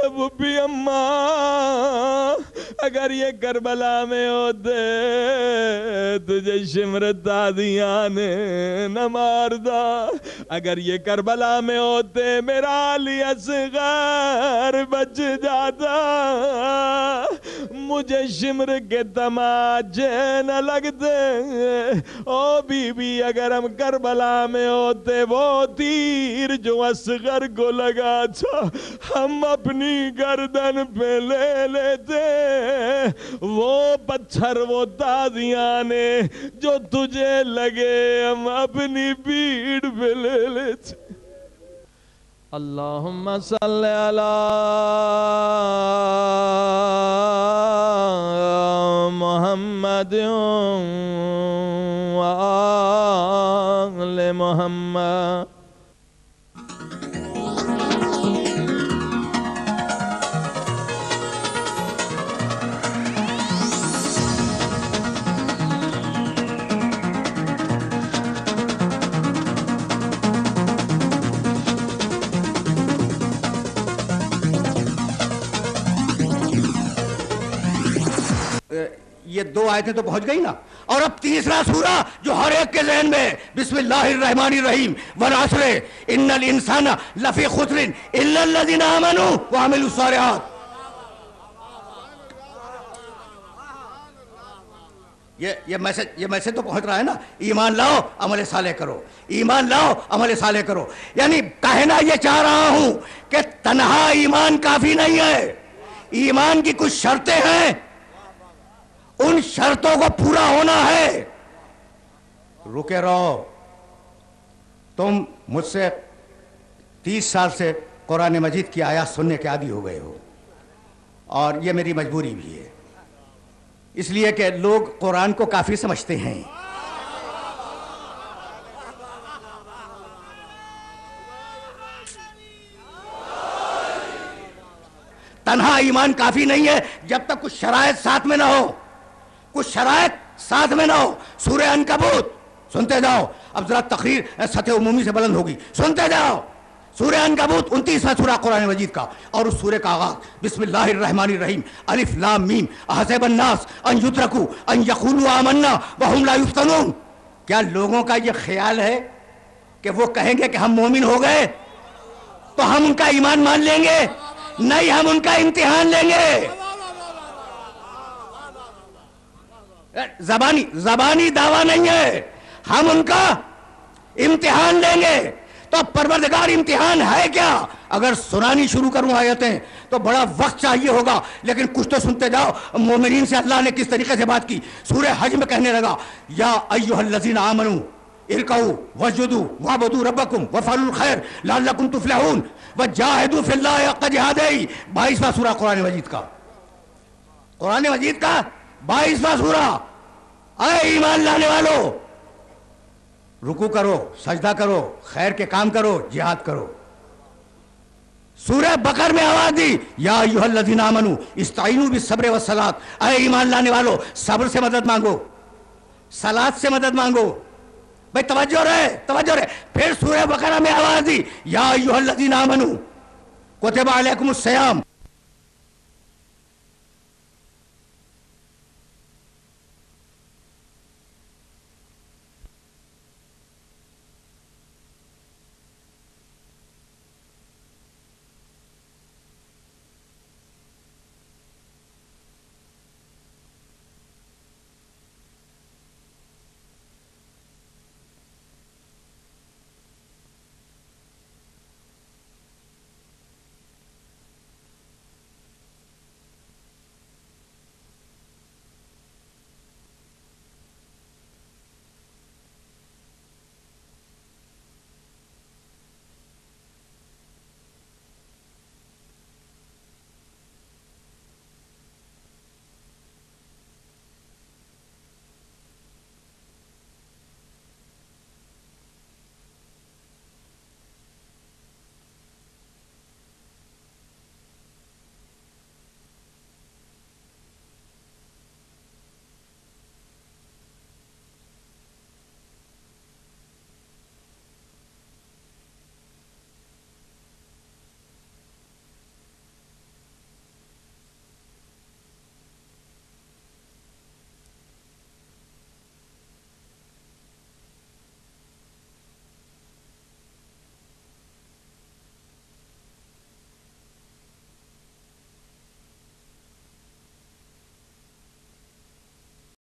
پھپھی اماں اگر یہ کربلا میں ہوتے تجھے شمر دادیاں نے نہ ماردا. اگر یہ کربلا میں ہوتے میرا علی اصغر بچ جاتا، مجھے شمر کے تماچے نہ لگتے. او بی بی اگر ہم کربلا میں ہوتے وہ تیر جو اصغر کو لگا تھا ہم اپنی گردن پہ لے لیتے. وہ پتھر وہ تازیاں نے جو تجھے لگے ہم اپنی پیٹھ پہ لے لیتے. اللہم صلی علی محمد و آل محمد. یہ 2 آیتیں تو پہنچ گئی نا. اور اب تیسرا سورہ جو ہر ایک کے ذہن میں, بسم اللہ الرحمن الرحیم, والعصر ان الانسان لفی خسر الا الذین آمنوا وعملوا الصالحات. یہ میسج تو پہنچ رہا ہے نا, ایمان لاؤ عمل صالح کرو, ایمان لاؤ عمل صالح کرو. یعنی کہنا یہ چاہ رہا ہوں کہ تنہا ایمان کافی نہیں ہے, ایمان کی کچھ شرطیں ہیں, ان شرطوں کو پورا ہونا ہے. رکے رہو, تم مجھ سے 30 سال سے قرآن مجید کی آیات سننے کے عادی ہو گئے ہو, اور یہ میری مجبوری بھی ہے, اس لیے کہ لوگ قرآن کو کافی سمجھتے ہیں. تنہا ایمان کافی نہیں ہے جب تک کچھ شرائط ساتھ میں نہ ہو, کچھ شرائط ساتھ میں نہ ہو. سورہ عنکبوت سنتے جاؤ, اب ذرا تقریر سطح عمومی سے بلند ہوگی, سنتے جاؤ. سورہ عنکبوت 29واں سورہ قرآن مجید کا, اور اس سورہ کا آغاز بسم اللہ الرحمن الرحیم, الف لام میم, احسب الناس ان یترکوا ان یقولوا آمنا وهم لا یفتنون. کیا لوگوں کا یہ خیال ہے کہ وہ کہیں گے کہ ہم مومن ہو گئے تو ہم ان کا ایمان مان لیں گے؟ نہیں, ہم ان کا امتحان لیں گے. زبانی دعویٰ نہیں ہے, ہم ان کا امتحان لیں گے. تو پروردگار امتحان ہے کیا؟ اگر سنانی شروع کروں آیتیں تو بڑا وقت چاہیے ہوگا, لیکن کچھ تو سنتے جاؤ. مومنین سے اللہ نے کس طریقے سے بات کی. سورہ حج میں کہنے لگا یا ایھا الذین آمنوا ارکعوا واسجدوا واعبدوا ربکم وافعلوا الخیر لعلکم تفلحون وجاہدوا فی اللہ حق جہادہ. 22واں سورہ قرآن مجید کا, قرآن مجید کا 22واں سورہ. اے ایمان لانے والو, رکوع کرو, سجدہ کرو, خیر کے کام کرو, جہاد کرو. سورہ بقر میں آواز دی یا ایھا الذین آمنوا استعینوا بالصبر والصلاۃ. اے ایمان لانے والو, صبر سے مدد مانگو, صلاۃ سے مدد مانگو. بھئی توجہ رہے. پھر سورہ بقرہ میں آواز دی یا ایھا الذین آمنوا کتب علیکم الصیام